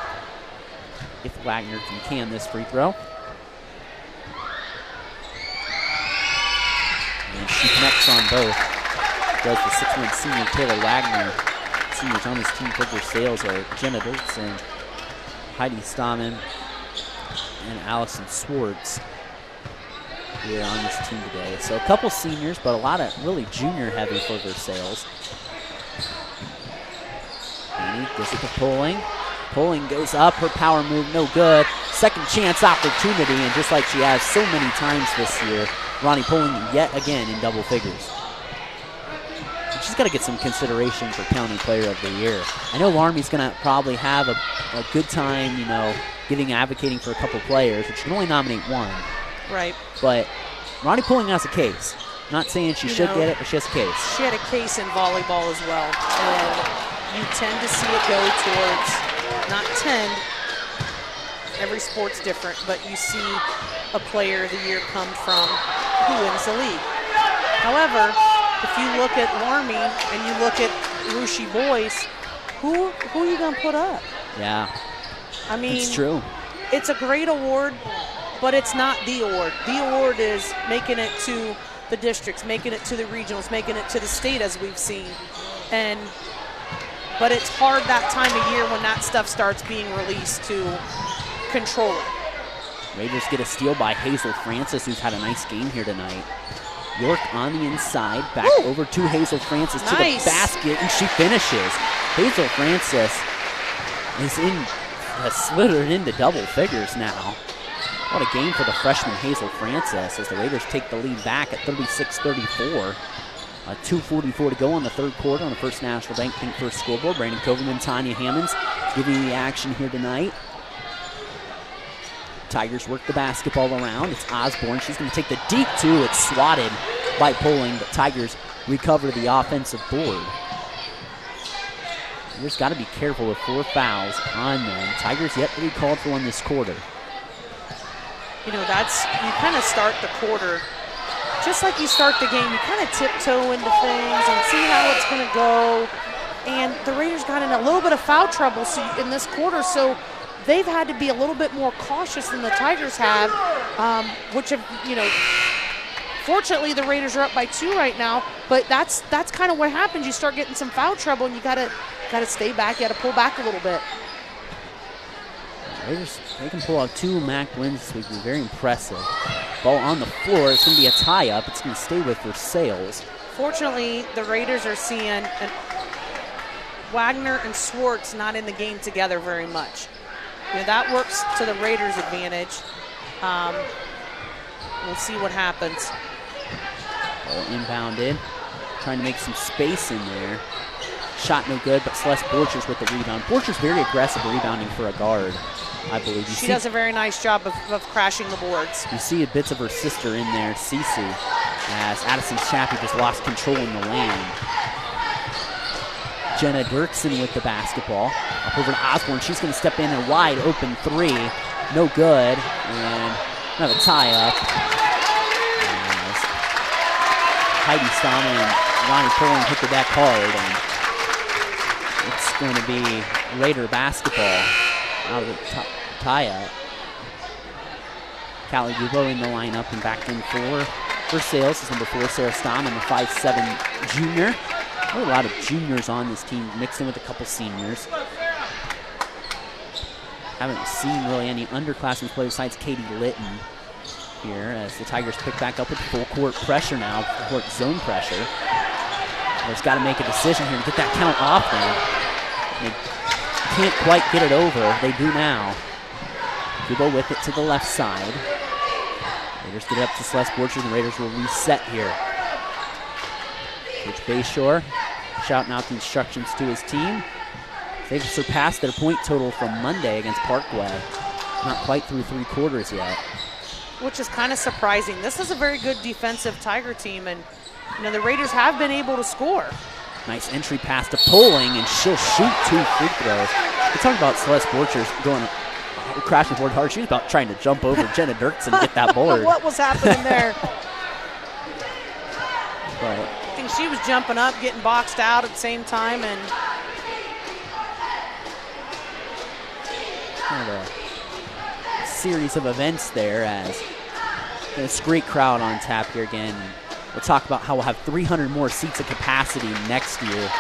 if Wagner can this free throw. And she connects on both. Does the 6'1" senior Taylor Wagner. Seniors on this team for Versailles are Jenna Dirksen, Heidi Stammen, and Allison Swartz here on this team today. So a couple seniors, but a lot of really junior heavy for Versailles. Haney gives it to Poling. Poling goes up, her power move no good. Second chance opportunity, and just like she has so many times this year, Ronnie Poling yet again in double figures. She's got to get some consideration for County Player of the Year. I know Larmy's going to probably have a good time, you know, advocating for a couple players, which can only nominate one. Right. But Ronnie Pulling has a case. Not saying she should get it, but she has a case. She had a case in volleyball as well. And you tend to see it go towards, not tend, every sport's different, but you see a player of the year come from who wins the league. However, if you look at Larmy and you look at Russia boys, who are you going to put up? Yeah, I mean, it's true. It's a great award, but it's not the award. The award is making it to the districts, making it to the regionals, making it to the state, as we've seen. But it's hard that time of year when that stuff starts being released to control it. Raiders get a steal by Hazel Francis, who's had a nice game here tonight. York on the inside, back over to Hazel Francis to the basket, and she finishes. Hazel Francis has slithered into double figures now. What a game for the freshman Hazel Francis as the Raiders take the lead back at 36-34. 2:44 to go on the third quarter on the First National Bank Pink First scoreboard. Brandon Coverman, Tanya Hammonds giving you the action here tonight. Tigers work the basketball around. It's Osborne. She's going to take the deep two. It's swatted by Pulling, but Tigers recover the offensive board. Tigers got to be careful with 4 fouls on them. Tigers yet to be called for one this quarter. You know, you kind of start the quarter just like you start the game. You kind of tiptoe into things and see how it's going to go. And the Raiders got in a little bit of foul trouble in this quarter, so they've had to be a little bit more cautious than the Tigers have, which have, fortunately the Raiders are up by 2 right now, but that's kind of what happens. You start getting some foul trouble and you gotta stay back, you gotta pull back a little bit. Raiders, they can pull out 2 MAC wins this week. Very impressive. Ball on the floor. It's going to be a tie-up. It's going to stay with Versailles. Fortunately, the Raiders are seeing Wagner and Swartz not in the game together very much. That works to the Raiders' advantage. We'll see what happens. Ball inbounded. Trying to make some space in there. Shot no good, but Celeste Borchers with the rebound. Borchers very aggressive rebounding for a guard, I believe. She does a very nice job of crashing the boards. You see bits of her sister in there, Cece, as Addison Chappie just lost control in the lane. Jenna Dirksen with the basketball. Up over to Osborne. She's going to step in a wide open 3. No good. And another tie-up. Heidi Stahman and Ronnie Pulling hit the deck hard. And it's going to be Raider basketball out of the tie-up. Callie Gubo in the lineup and back in for Versailles is number 4, Sarah Stahman, the 5'7" junior. A lot of juniors on this team, mixed in with a couple seniors. Haven't seen really any underclassmen play besides Katie Litton here as the Tigers pick back up with full court pressure now, full court zone pressure. They've got to make a decision here to get that count off them. They can't quite get it over. They do now. Kubo with it to the left side. Raiders get it up to Celeste Borchers, and the Raiders will reset here. Coach Bayshore shouting out the instructions to his team. They've surpassed their point total from Monday against Parkway. Not quite through 3 quarters yet. Which is kind of surprising. This is a very good defensive Tiger team, and the Raiders have been able to score. Nice entry pass to Pulling, and she'll shoot 2 free throws. We talked about Celeste Borchers going crashing forward hard. She was about trying to jump over Jenna Dirksen and get that board. What was happening there? But I think she was jumping up, getting boxed out at the same time, and kind of a series of events there as this great crowd on tap here again. We'll talk about how we'll have 300 more seats of capacity next year.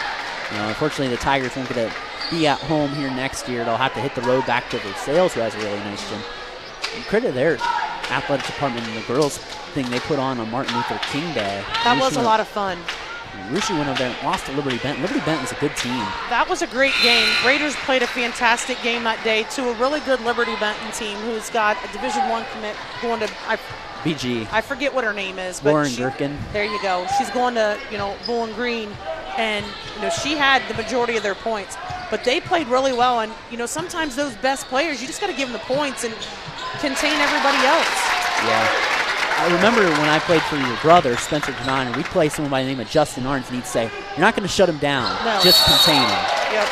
Unfortunately, the Tigers won't get to be at home here next year. They'll have to hit the road back to Versailles, who has a really nice gym. And credit their athletic department and the girls thing they put on Martin Luther King Day. That was a lot of fun. Rushi went over there and lost to Liberty Benton. Liberty Benton's a good team. That was a great game. Raiders played a fantastic game that day to a really good Liberty Benton team who's got a Division I commit going to BG. I forget what her name is, but Lauren Gherkin. There you go. She's going to Bowling Green, and she had the majority of their points, but they played really well. And sometimes those best players, you just got to give them the points and contain everybody else. Yeah. I remember when I played for your brother, Spencer Cannon, we'd play someone by the name of Justin Arns, and he'd say, you're not going to shut him down, just contain him. Yep.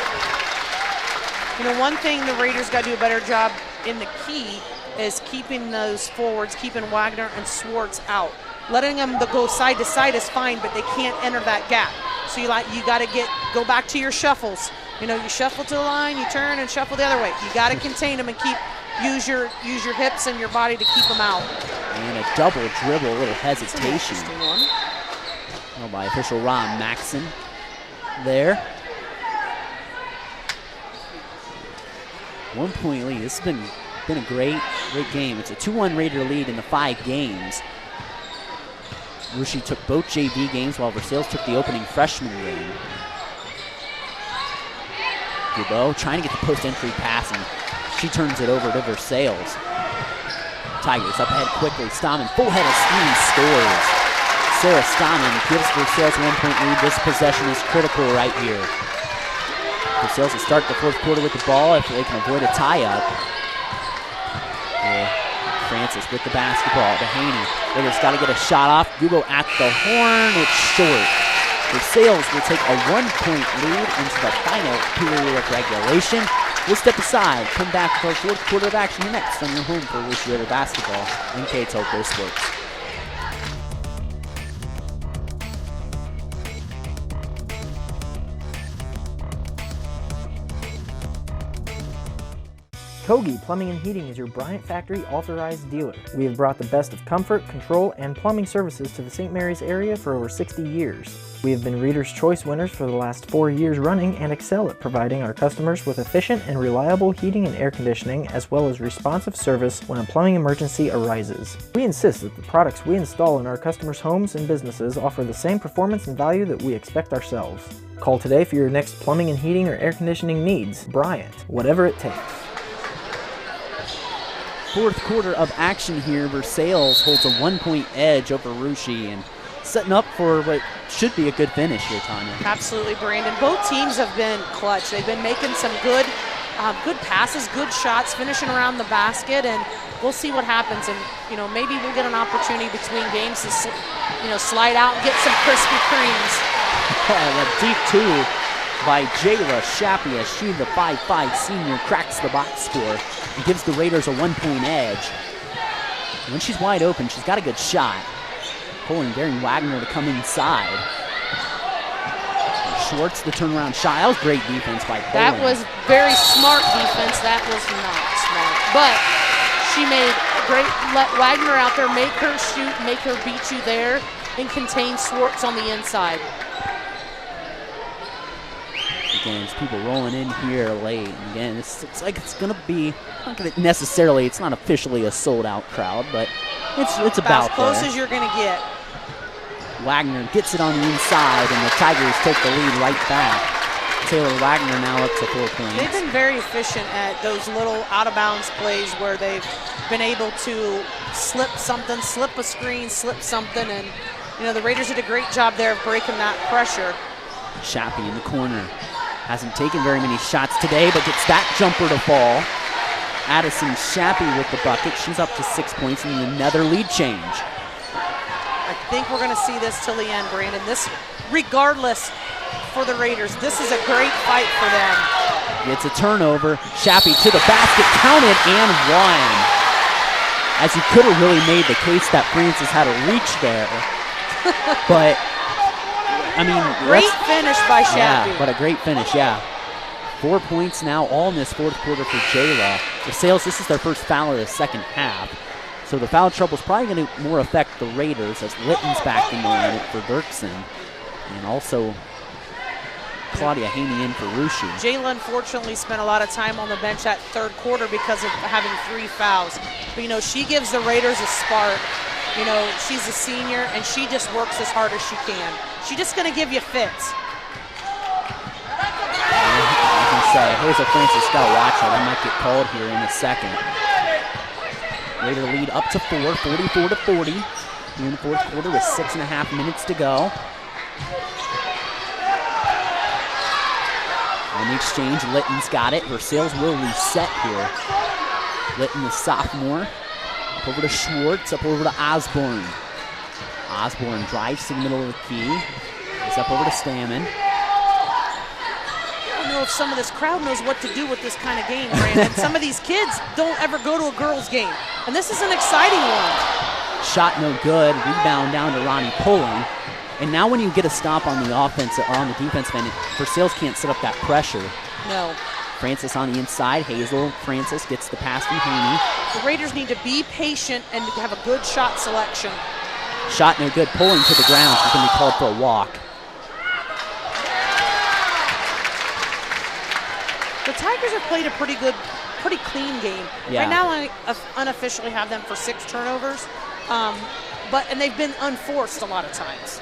You know, one thing the Raiders got to do a better job in the key is keeping those forwards, keeping Wagner and Swartz out. Letting them go side to side is fine, but they can't enter that gap. So you got to go back to your shuffles. You know, you shuffle to the line, you turn and shuffle the other way. You got to contain them and use your hips and your body to keep them out. And a double dribble, a little hesitation. Oh, by official Ron Maxson there. 1 point lead. This has been a great game. It's a 2-1 Raider lead in the 5 games. Russia took both JV games while Versailles took the opening freshman game. Dubois trying to get the post entry pass, and she turns it over to Versailles. Tigers up ahead quickly. Stammen, full head of steam, scores. Sarah Stammen gives Versailles a 1 point lead. This possession is critical right here. Versailles will start the 4th quarter with the ball if they can avoid a tie-up. Francis with the basketball to Haney. Raiders got to get a shot off. Gubo at the horn. It's short. Versailles will take a 1 point lead into the final period of regulation. We'll step aside, come back for our 4th quarter of action next on your home for Russia Raider basketball and KTEL Sports. Kogi Plumbing and Heating is your Bryant Factory authorized dealer. We have brought the best of comfort, control, and plumbing services to the St. Mary's area for over 60 years. We have been Reader's Choice winners for the last 4 years running and excel at providing our customers with efficient and reliable heating and air conditioning, as well as responsive service when a plumbing emergency arises. We insist that the products we install in our customers' homes and businesses offer the same performance and value that we expect ourselves. Call today for your next plumbing and heating or air conditioning needs. Bryant, whatever it takes. 4th quarter of action here. Versailles holds a 1 point edge over Russia and setting up for what should be a good finish here, Tanya. Absolutely, Brandon. Both teams have been clutch. They've been making some good passes, good shots, finishing around the basket, and we'll see what happens. And, you know, maybe we'll get an opportunity between games to, slide out and get some Krispy Kremes. A deep 2 by Jayla Shappy as she, the 5'5" senior, cracks the box score and gives the Raiders a 1 point edge. And when she's wide open, she's got a good shot. Pulling Darren Wagner to come inside. And Schwartz, the turnaround shot. That was great defense by Poland. That was very smart defense. That was not smart. But she made great, let Wagner out there, make her shoot, make her beat you there, and contain Schwartz on the inside. Again, it's people rolling in here late. And again, it's like it's going to be, it's not officially a sold-out crowd, but it's about as close there. As you're going to get. Wagner gets it on the inside, and the Tigers take the lead right back. Taylor Wagner now up to 4 points. They've been very efficient at those little out-of-bounds plays where they've been able to slip something, slip a screen, slip something, and the Raiders did a great job there of breaking that pressure. Shappy in the corner. Hasn't taken very many shots today, but gets that jumper to fall. Addison Shappy with the bucket. She's up to 6 points and another lead change. I think we're going to see this till the end, Brandon. This, regardless for the Raiders, this is a great fight for them. It's a turnover. Shappy to the basket, counted and one. As he could have really made the case that Francis had a reach there. But great finish by Shappy. Yeah, but a great finish, yeah. 4 points now, all in this 4th quarter for Jayla. Versailles, this is their first foul of the second half. So the foul trouble is probably going to more affect the Raiders as Litton's back in the lineup for Dirksen. And also Claudia Haney in for Russia. Jayla unfortunately spent a lot of time on the bench that 3rd quarter because of having 3 fouls. But, she gives the Raiders a spark. She's a senior, and she just works as hard as she can. She's just going to give you fits. I can say, Hazel Francis got to watch her. That might get called here in a second. Raider lead up to 4, 44-40. Here in the 4th quarter with 6.5 minutes to go. On the exchange, Litton's got it. Versailles will reset here. Litton, the sophomore, Up over to Schwartz, up over to Osborne. Osborne drives to the middle of the key. He's up over to Stammen. I don't know if some of this crowd knows what to do with this kind of game, Brandon. Some of these kids don't ever go to a girls' game, and this is an exciting one. Shot no good. Rebound down to Ronnie Pulling. And now when you get a stop on the offense or on the defensive end, Versailles can't set up that pressure. No. Francis on the inside. Hazel. Francis gets the pass from Haney. The Raiders need to be patient and have a good shot selection. Shot no good. Pulling to the ground. She's going to be called for a walk. The Tigers have played a pretty clean game. Yeah. Right now, I unofficially have them for 6 turnovers, and they've been unforced a lot of times.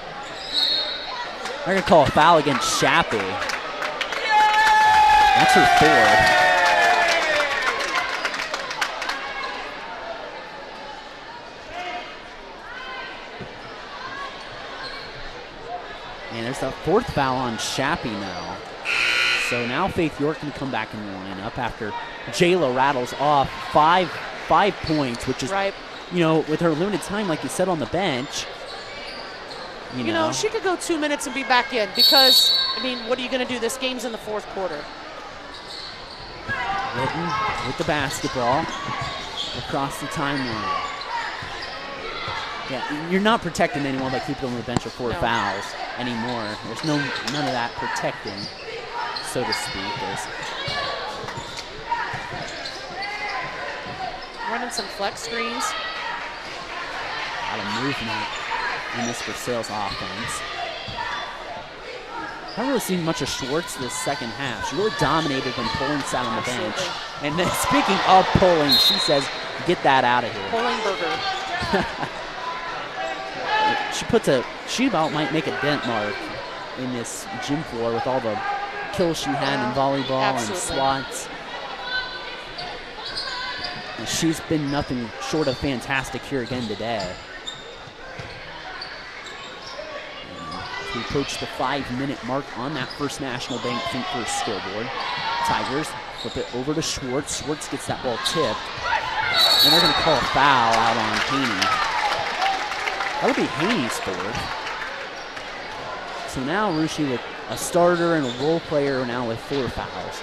They're going to call a foul against Shappy. That's her 4th. And there's the 4th foul on Shappy now. So now Faith York can come back in the lineup after Jayla rattles off five points, which is, right. You know, with her limited time, like you said, on the bench. You know, she could go 2 minutes and be back in because, I mean, what are you going to do? This game's in the 4th quarter. Litton with the basketball across the timeline. Yeah, you're not protecting anyone by keeping them on the bench with 4 fouls anymore. There's none of that protecting, so to speak. Running some flex screens. A lot of movement in this Versailles offense. I haven't really seen much of Schwartz this second half. She really dominated when Pulling sat on the bench. And then speaking of Pulling, she says, get that out of here. Pulling burger. She about might make a dent mark in this gym floor with all the kills she had in volleyball and swats. And she's been nothing short of fantastic here again today. And we approach the 5-minute mark on that First National Bank Think First scoreboard. Tigers flip it over to Schwartz. Schwartz gets that ball tipped. And they're going to call a foul out on Haney. That'll be Haney's 4th. So now Rushi with a starter and a role player now with 4 fouls.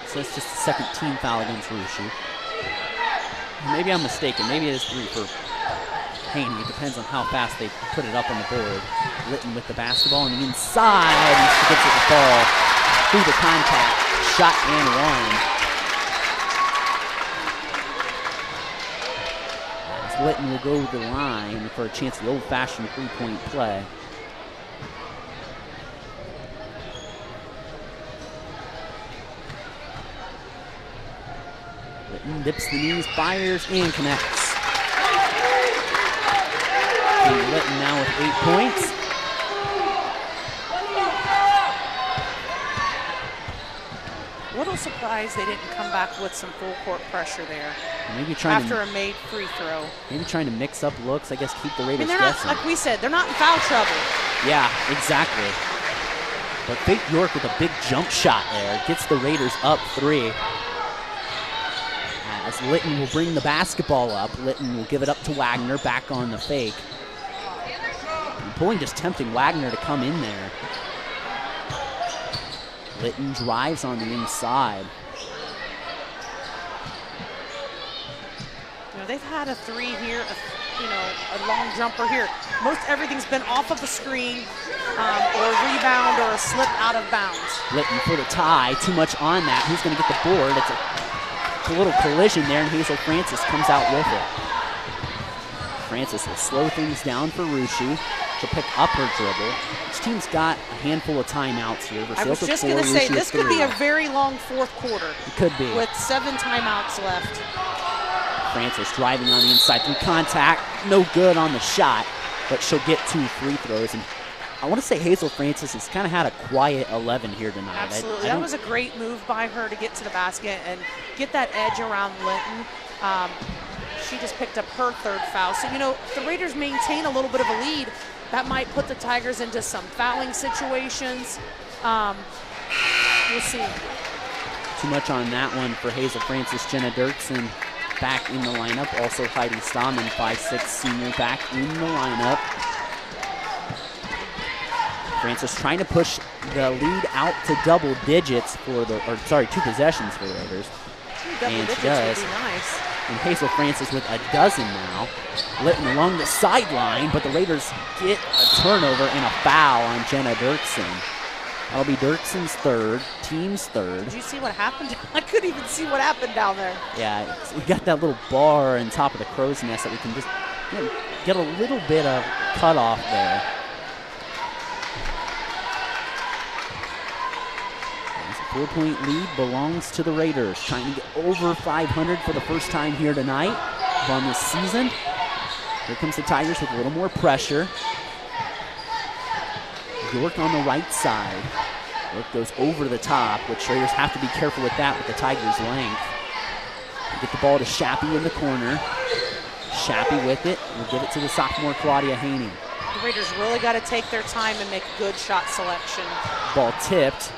So that's just the second team foul against Rushi. Maybe I'm mistaken. Maybe it is 3 for Haney. It depends on how fast they put it up on the board. Litton with the basketball on the inside. And she gets it to fall through the contact. Shot and one. As Litton will go to the line for a chance at the old-fashioned 3-point play. Litton dips the knees, fires, and connects. Litton now with 8 points. A little surprised they didn't come back with some full court pressure there. Maybe trying after a made free throw. Maybe trying to mix up looks. I guess keep the Raiders they're guessing. not, like we said, they're not in foul trouble. Yeah, exactly. But Faith York with a big jump shot there gets the Raiders up 3. As Litton will bring the basketball up. Litton will give it up to Wagner, back on the fake. And Pulling just tempting Wagner to come in there. Litton drives on the inside. You know, they've had a 3 here, a long jumper here. Most everything's been off of the screen or a rebound or a slip out of bounds. Litton for the tie. Too much on that. Who's going to get the board? It's a little collision there, and Hazel Francis comes out with it. Francis will slow things down for Rushi. She'll pick up her dribble. This team's got a handful of timeouts here. I was just going to say, this could be a very long 4th quarter. It could be. With 7 timeouts left. Francis driving on the inside through contact. No good on the shot, but she'll get 2 free throws. And I want to say Hazel Francis has kind of had a quiet 11 here tonight. Absolutely. That was a great move by her to get to the basket and get that edge around Linton. she just picked up her 3rd foul. So, if the Raiders maintain a little bit of a lead, that might put the Tigers into some fouling situations. We'll see. Too much on that one for Hazel Francis. Jenna Dirksen back in the lineup. Also Heidi Stahman, 5'6" senior, back in the lineup. Francis trying to push the lead out to double digits for 2 possessions for the Raiders. And she does. Would be nice. And Hazel Francis with a dozen now. Litton along the sideline, but the Raiders get a turnover and a foul on Jenna Dirksen. That'll be Dirksen's 3rd, team's 3rd. Did you see what happened? I couldn't even see what happened down there. Yeah, we got that little bar on top of the crow's nest that we can just get a little bit of cutoff there. A 4-point lead belongs to the Raiders, trying to get over 500 for the first time here tonight on this season. Here comes the Tigers with a little more pressure. York on the right side. York goes over the top, which Raiders have to be careful with that with the Tigers' length. Get the ball to Shappy in the corner. Shappy with it. We'll give it to the sophomore Claudia Haney. The Raiders really got to take their time and make good shot selection. Ball tipped.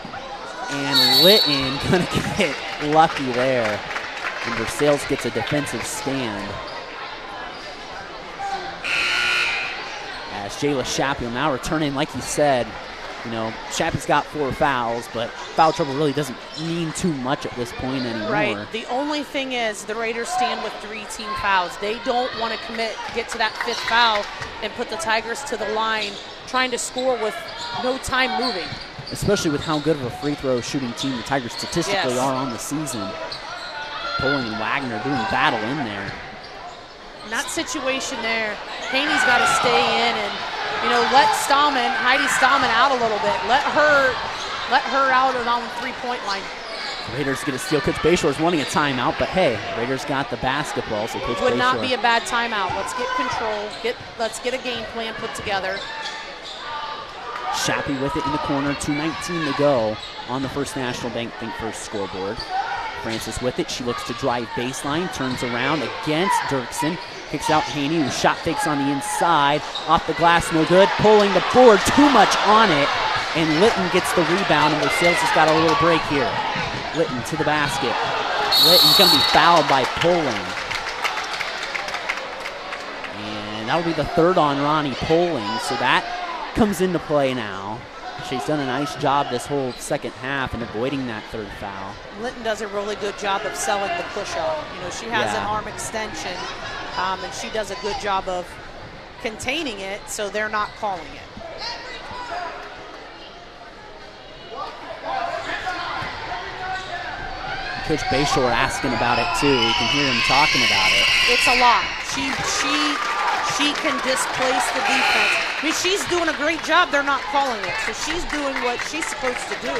And Litton gonna get lucky there. And Versailles gets a defensive stand. As Jayla Shappy will now return in, like you said, Shappy's got 4 fouls, but foul trouble really doesn't mean too much at this point anymore. Right. The only thing is the Raiders stand with 3 team fouls. They don't want to get to that 5th foul and put the Tigers to the line trying to score with no time moving. Especially with how good of a free throw shooting team the Tigers statistically are on the season. Poland and Wagner doing battle in there. In that situation there, Haney's got to stay in and, let Heidi Stahman out a little bit. Let her out on the 3-point line. Raiders get a steal. Coach Bayshore's wanting a timeout, but hey, Raiders got the basketball, so Coach Bayshore. Would not be a bad timeout. Let's get control. Let's get a game plan put together. Shappy with it in the corner, 2:19 to go on the First National Bank Think First scoreboard. Francis with it, she looks to drive baseline, turns around against Dirksen, kicks out Haney, who shot fakes on the inside, off the glass, no good, pulling the board, too much on it, and Litton gets the rebound, and Versailles has got a little break here. Litton to the basket. Litton's going to be fouled by Poling. And that'll be the 3rd on Ronnie Poling, so that comes into play now. She's done a nice job this whole second half in avoiding that 3rd foul. Litton does a really good job of selling the push-up. She has an arm extension, and she does a good job of containing it, so they're not calling it. Coach Bayshore asking about it too. You can hear him talking about it. It's a lot. She can displace the defense. I mean, she's doing a great job. They're not calling it. So she's doing what she's supposed to do.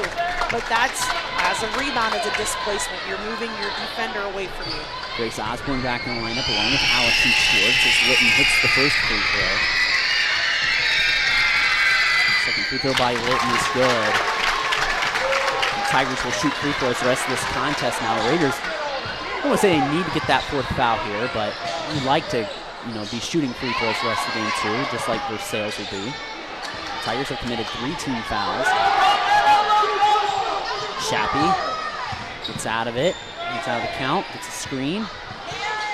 But that's, as a rebound, as a displacement. You're moving your defender away from you. Grace Osborne back in the lineup along with Allison Schwartz as Litton hits the first free throw. Second free throw by Litton is good. The Tigers will shoot free throws the rest of this contest now. The Raiders, I don't want to say they need to get that 4th foul here, but we'd like to be shooting free throws the rest of the game too, just like Versailles will be. The Tigers have committed 3 team fouls. Shappy gets out of it, gets out of the count, gets a screen,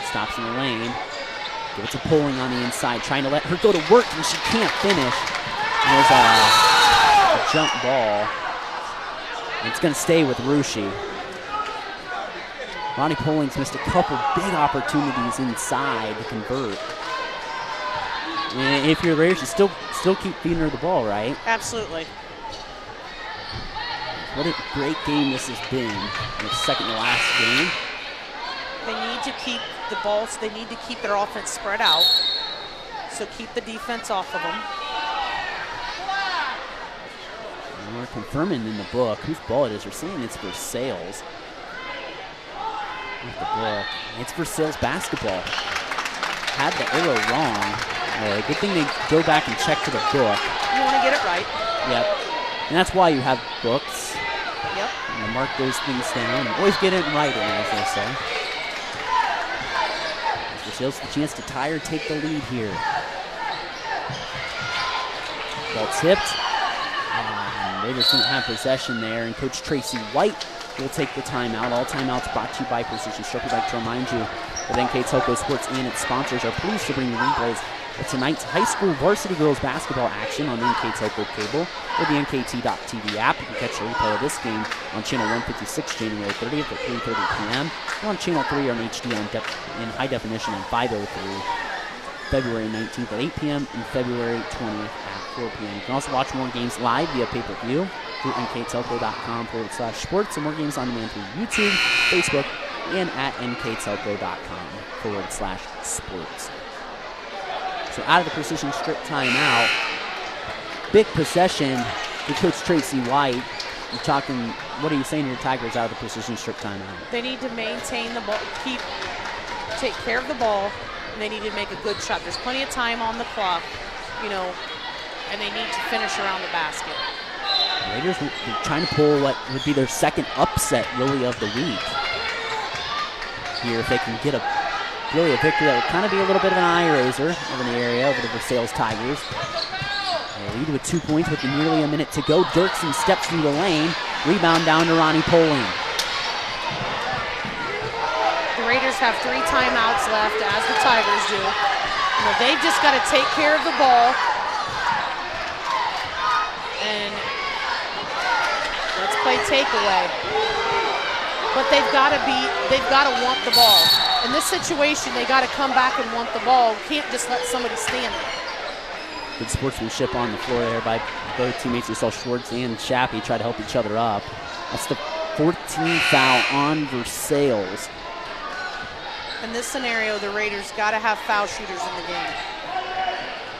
stops in the lane. Give it to Poling on the inside, trying to let her go to work, and she can't finish. And there's a jump ball. And it's going to stay with Rushi. Ronnie Poling's missed a couple big opportunities inside to convert. And if you're the Raiders, you still keep feeding her the ball, right? Absolutely. What a great game this has been. The second to last game. They need to keep the ball, so they need to keep their offense spread out. So keep the defense off of them. And we're confirming in the book whose ball it is. We're saying it's Versailles. With the book. It's Versailles basketball. Had the arrow wrong. Good thing they go back and check to the book. You want to get it right. Yep. And that's why you have books. Yep. And mark those things down. Always get it in writing, as they say. Versailles the chance to tie or take the lead here. Ball tipped. Raiders didn't have possession there, and Coach Tracy White will take the timeout. All timeouts brought to you by Precision Stroke. We'd like to remind you that NK Telco Sports and its sponsors are pleased to bring you replays of tonight's high school varsity girls basketball action on the NK Telco cable or the NKT.TV app. You can catch a replay of this game on Channel 156 January 30th at 3:30 p.m. and on Channel 3 on HD in high definition on 503 February 19th at 8 p.m. and February 20th at 4 p.m. You can also watch more games live via pay-per-view through nktelco.com/sports and more games on demand through YouTube, Facebook, and at nktelco.com/sports. So out of the precision strip timeout, big possession for Coach Tracy White. You're talking, what are you saying to your Tigers out of the precision strip timeout? They need to maintain the ball, take care of the ball, and they need to make a good shot. There's plenty of time on the clock, and they need to finish around the basket. Raiders are trying to pull what would be their second upset, really, of the week. Here, if they can get a victory that would kind of be a little bit of an eye raiser over the area, over the Versailles Tigers. They lead with 2 points with nearly a minute to go. Dirksen steps through the lane. Rebound down to Ronnie Poling. The Raiders have 3 timeouts left, as the Tigers do. They've just got to take care of the ball. And let's play takeaway. But they've got to want the ball. In this situation, they got to come back and want the ball. Can't just let somebody stand there. Good sportsmanship on the floor there by both teammates. You saw Schwartz and Shappy try to help each other up. That's the 14th foul on Versailles. In this scenario, the Raiders got to have foul shooters in the game.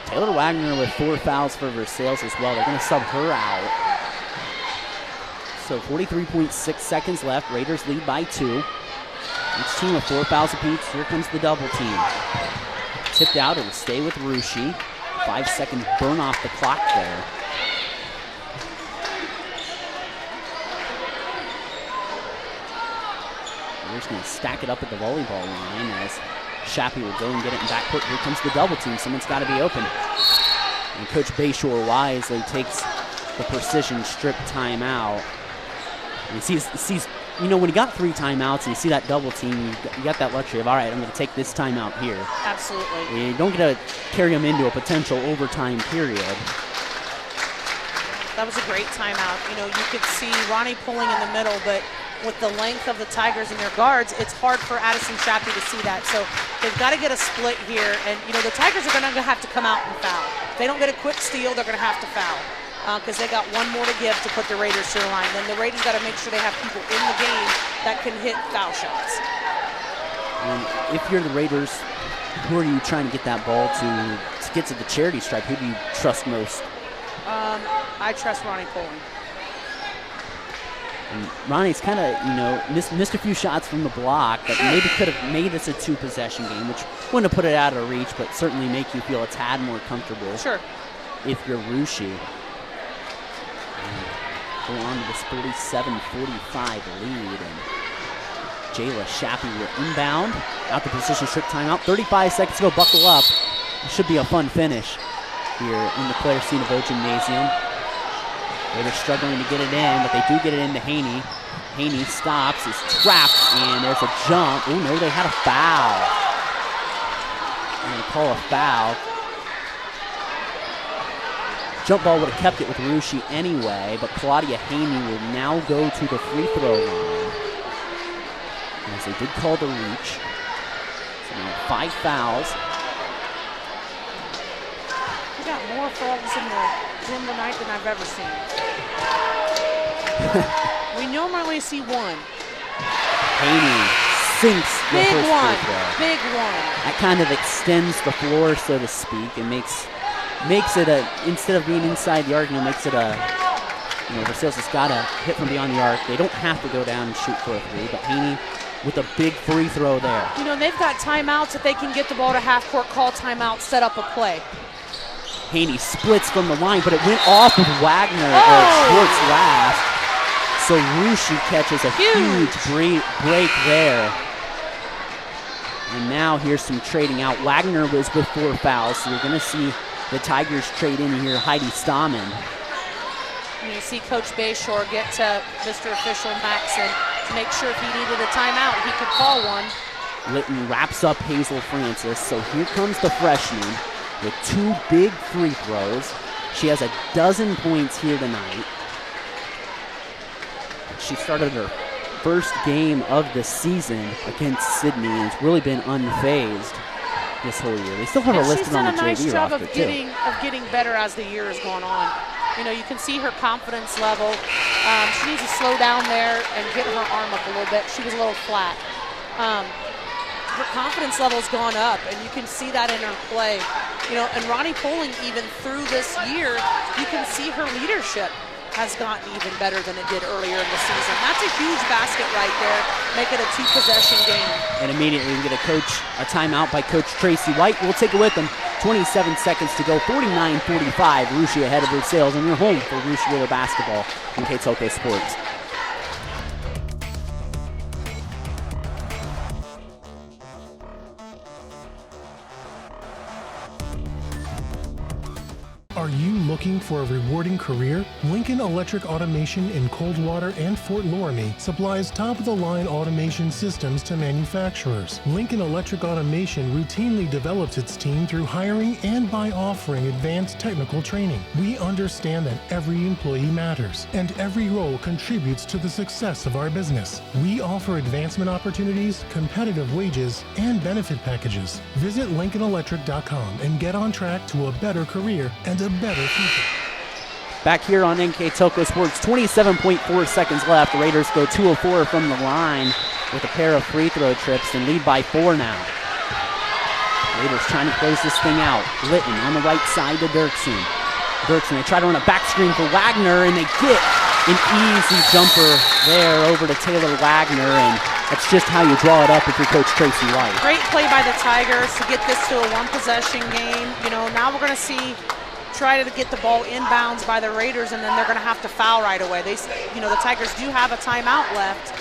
Taylor Wagner with 4 fouls for Versailles as well. They're going to sub her out. So 43.6 seconds left. Raiders lead by 2. Each team with 4 fouls apiece. Here comes the double team. Tipped out. It'll stay with Rushi. 5 seconds burn off the clock there. We're just going to stack it up at the volleyball line as Shappy will go and get it in backcourt. Here comes the double team. Someone's got to be open. And Coach Bayshore wisely takes the precision strip timeout. And he sees, when you got 3 timeouts and you see that double team, you got that luxury of, all right, I'm going to take this timeout here. Absolutely. You don't get to carry them into a potential overtime period. That was a great timeout. You could see Ronnie pulling in the middle, but with the length of the Tigers and their guards, it's hard for Addison Shappy to see that. So they've got to get a split here. And, the Tigers are going to have to come out and foul. If they don't get a quick steal, they're going to have to foul. Because they got one more to give to put the Raiders to the line. Then the Raiders got to make sure they have people in the game that can hit foul shots. And if you're the Raiders, who are you trying to get that ball to get to the charity stripe? Who do you trust most? I trust Ronnie Poling. And Ronnie's kind of, missed a few shots from the block, but maybe could have made this a 2-possession game, which wouldn't have put it out of reach, but certainly make you feel a tad more comfortable. Sure. If you're Rushi. Go on to this 47-45 lead, and Jayla Shappy will inbound out the position strip timeout. 35 seconds to go. Buckle up. It should be a fun finish here in the Claire C. Naveau Gymnasium. They're struggling to get it in, but they do get it into Haney. Haney stops, is trapped, and there's a jump. Oh no, they had a foul. I'm going to call a foul. Jump ball would have kept it with Rushi anyway, but Claudia Haney will now go to the free throw line. As they did call the reach. So now 5 fouls. We got more fouls in the gym tonight than I've ever seen. We normally see 1. Haney sinks the big first one. free throw. Big one. That kind of extends the floor, so to speak, and makes it a, instead of being inside the arc, makes it a, Versailles has got to hit from beyond the arc. They don't have to go down and shoot for a 3, but Haney with a big free throw there. They've got timeouts. If they can get the ball to half court, call timeout, set up a play. Haney splits from the line, but it went off of Wagner or Schwartz last. So Rushi catches a huge break there. And now here's some trading out. Wagner was with 4 fouls, so you're going to see the Tigers trade in here Heidi Stahman. And you see Coach Bayshore get to Mr. Official Maxson to make sure if he needed a timeout, he could call one. Litton wraps up Hazel Francis, so here comes the freshman with 2 big free throws. She has 12 points here tonight. She started her first game of the season against Sydney and has really been unfazed this whole year. They still have her listed on the JV roster, she's done a nice job of getting better as the year has gone on. You know, you can see her confidence level. She needs to slow down there and get her arm up a little bit. She was a little flat. Her confidence level's gone up, and you can see that in her play. You know, and Ronnie Poling, even through this year, you can see her leadership has gotten even better than it did earlier in the season. That's a huge basket right there. Make it a 2-possession game. And immediately we get a timeout by Coach Tracy White. We'll take it with them. 27 seconds to go. 49-45. Russia ahead of Versailles, and you're home for Russia Raider basketball in K-Toko Sports. Are you looking for a rewarding career? Lincoln Electric Automation in Coldwater and Fort Loramie supplies top-of-the-line automation systems to manufacturers. Lincoln Electric Automation routinely develops its team through hiring and by offering advanced technical training. We understand that every employee matters, and every role contributes to the success of our business. We offer advancement opportunities, competitive wages, and benefit packages. Visit LincolnElectric.com and get on track to a better career and a better future. Back here on NK Toko Sports, 27.4 seconds left. The Raiders go 2 of 4 from the line with a pair of free throw trips and lead by 4 now. Raiders trying to close this thing out. Litton on the right side to Dirksen. They try to run a back screen for Wagner, and they get an easy jumper there over to Taylor Wagner, and that's just how you draw it up if you're Coach Tracy White. Great play by the Tigers to get this to a 1-possession game. You know, now we're going to see try to get the ball inbounds by the Raiders, and then they're going to have to foul right away. The Tigers do have a timeout left,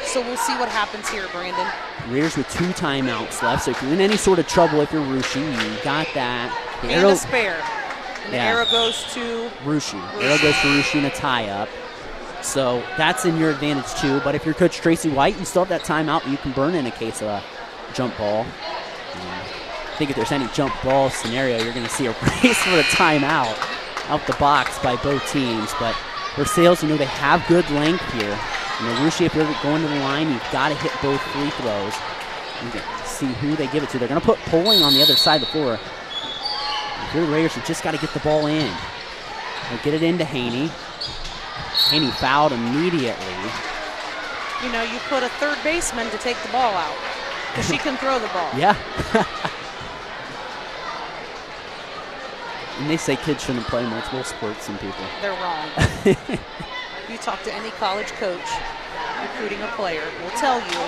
so we'll see what happens here, Brandon. Raiders with 2 timeouts left, so if you're in any sort of trouble, if you're Rushi, you got that. And a spare. And the arrow goes to Rushi. Arrow goes to Rushi in a tie-up. So that's in your advantage too, but if you're Coach Tracy White, you still have that timeout you can burn in a case of a jump ball. I think if there's any jump ball scenario, you're going to see a race for a timeout out the box by both teams. But Versailles, they have good length here. Rushi, if you're going to the line, you've got to hit both free throws. You can see who they give it to. They're going to put Poling on the other side of the floor. If you're the Raiders, you just got to get the ball in. They'll get it into Haney. Haney fouled immediately. You put a third baseman to take the ball out because she can throw the ball. Yeah. And they say kids shouldn't play multiple sports, some people. They're wrong. You talk to any college coach recruiting a player, will tell you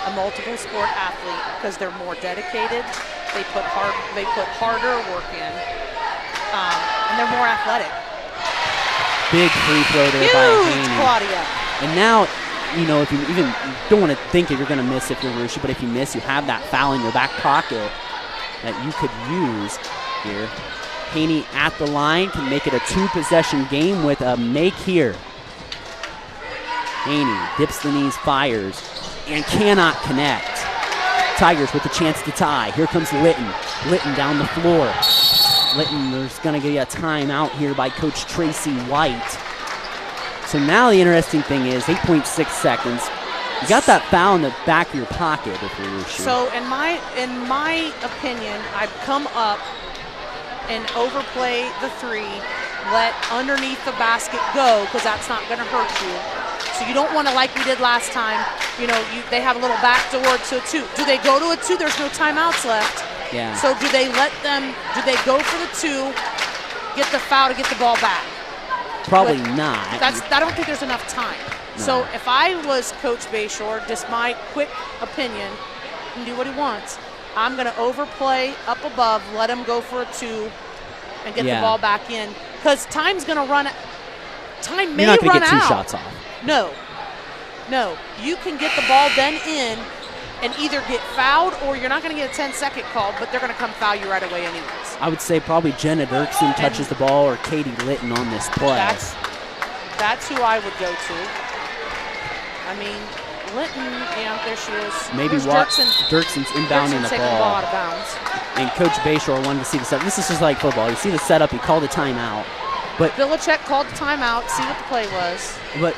a multiple sport athlete, because they're more dedicated, they put harder work in, and they're more athletic. Big free throw there by Haney. Claudia. And now, if you even don't want to think if you're going to miss if you're Rushi, but if you miss, you have that foul in your back pocket that you could use here. Haney at the line can make it a 2-possession game with a make here. Haney dips the knees, fires, and cannot connect. Tigers with a chance to tie. Here comes Litton. Litton down the floor. Litton, there's going to get a timeout here by Coach Tracy White. So now the interesting thing is 8.6 seconds. You got that foul in the back of your pocket if you're Rushi. So in my opinion, I'd come up and overplay the 3, let underneath the basket go, because that's not going to hurt you. So you don't want to, like we did last time, they have a little back door to a 2. Do they go to a 2? There's no timeouts left. Yeah. So do they go for the 2, get the foul to get the ball back? Probably not. I don't think there's enough time. No. So if I was Coach Bayshore, just my quick opinion, and do what he wants, I'm going to overplay up above, let him go for a 2, and get the ball back in. Because time's going to run. Time may run out. You're not going to get 2 shots off. No. You can get the ball then in and either get fouled or you're not going to get a 10-second call, but they're going to come foul you right away anyways. I would say probably Jenna Dirksen touches the ball or Katie Litton on this play. That's who I would go to. I mean, Linton, yeah, there she is. Maybe Dirksen's inbounding the ball. Out of bounds. And Coach Bayshore wanted to see the setup. This is just like football. You see the setup, he called a timeout. But Villacek called the timeout, see what the play was. But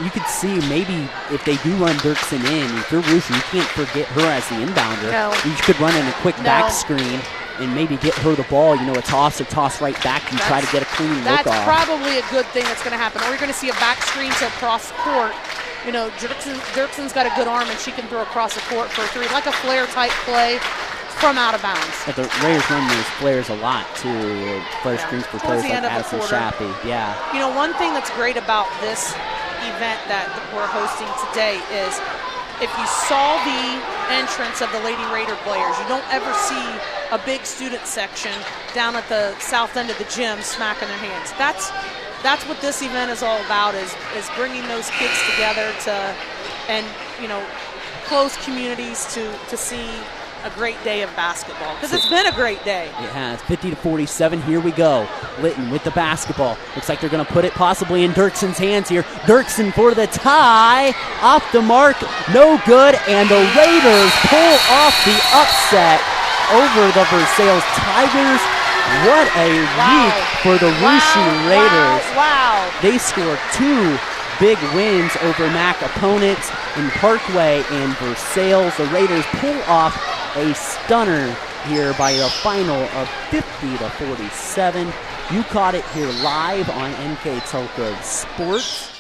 you could see maybe if they do run Dirksen in, if you're Russia, you can't forget her as the inbounder. No. You could run in a quick back screen and maybe get her the ball, a toss right back and try to get a clean look off. That's probably a good thing that's going to happen. Or you're going to see a back screen to cross court. Dirksen's got a good arm and she can throw across the court for a three, like a flare type play from out of bounds. But the Raiders run those flares a lot too. Flare screens for players like Addison Shappy. Yeah. One thing that's great about this event that we're hosting today is if you saw the entrance of the Lady Raider players, you don't ever see a big student section down at the south end of the gym smacking their hands. That's what this event is all about, is bringing those kids together and close communities to see a great day of basketball, because it's been a great day. It has. 50-47. Here we go. Litton with the basketball. Looks like they're going to put it possibly in Dirksen's hands here. Dirksen for the tie. Off the mark. No good. And the Raiders pull off the upset over the Versailles Tigers. What a week for the Russia Raiders. Wow. They scored 2 big wins over MAC opponents in Parkway and Versailles. The Raiders pull off a stunner here by the final of 50-47. You caught it here live on NK Telco Sports.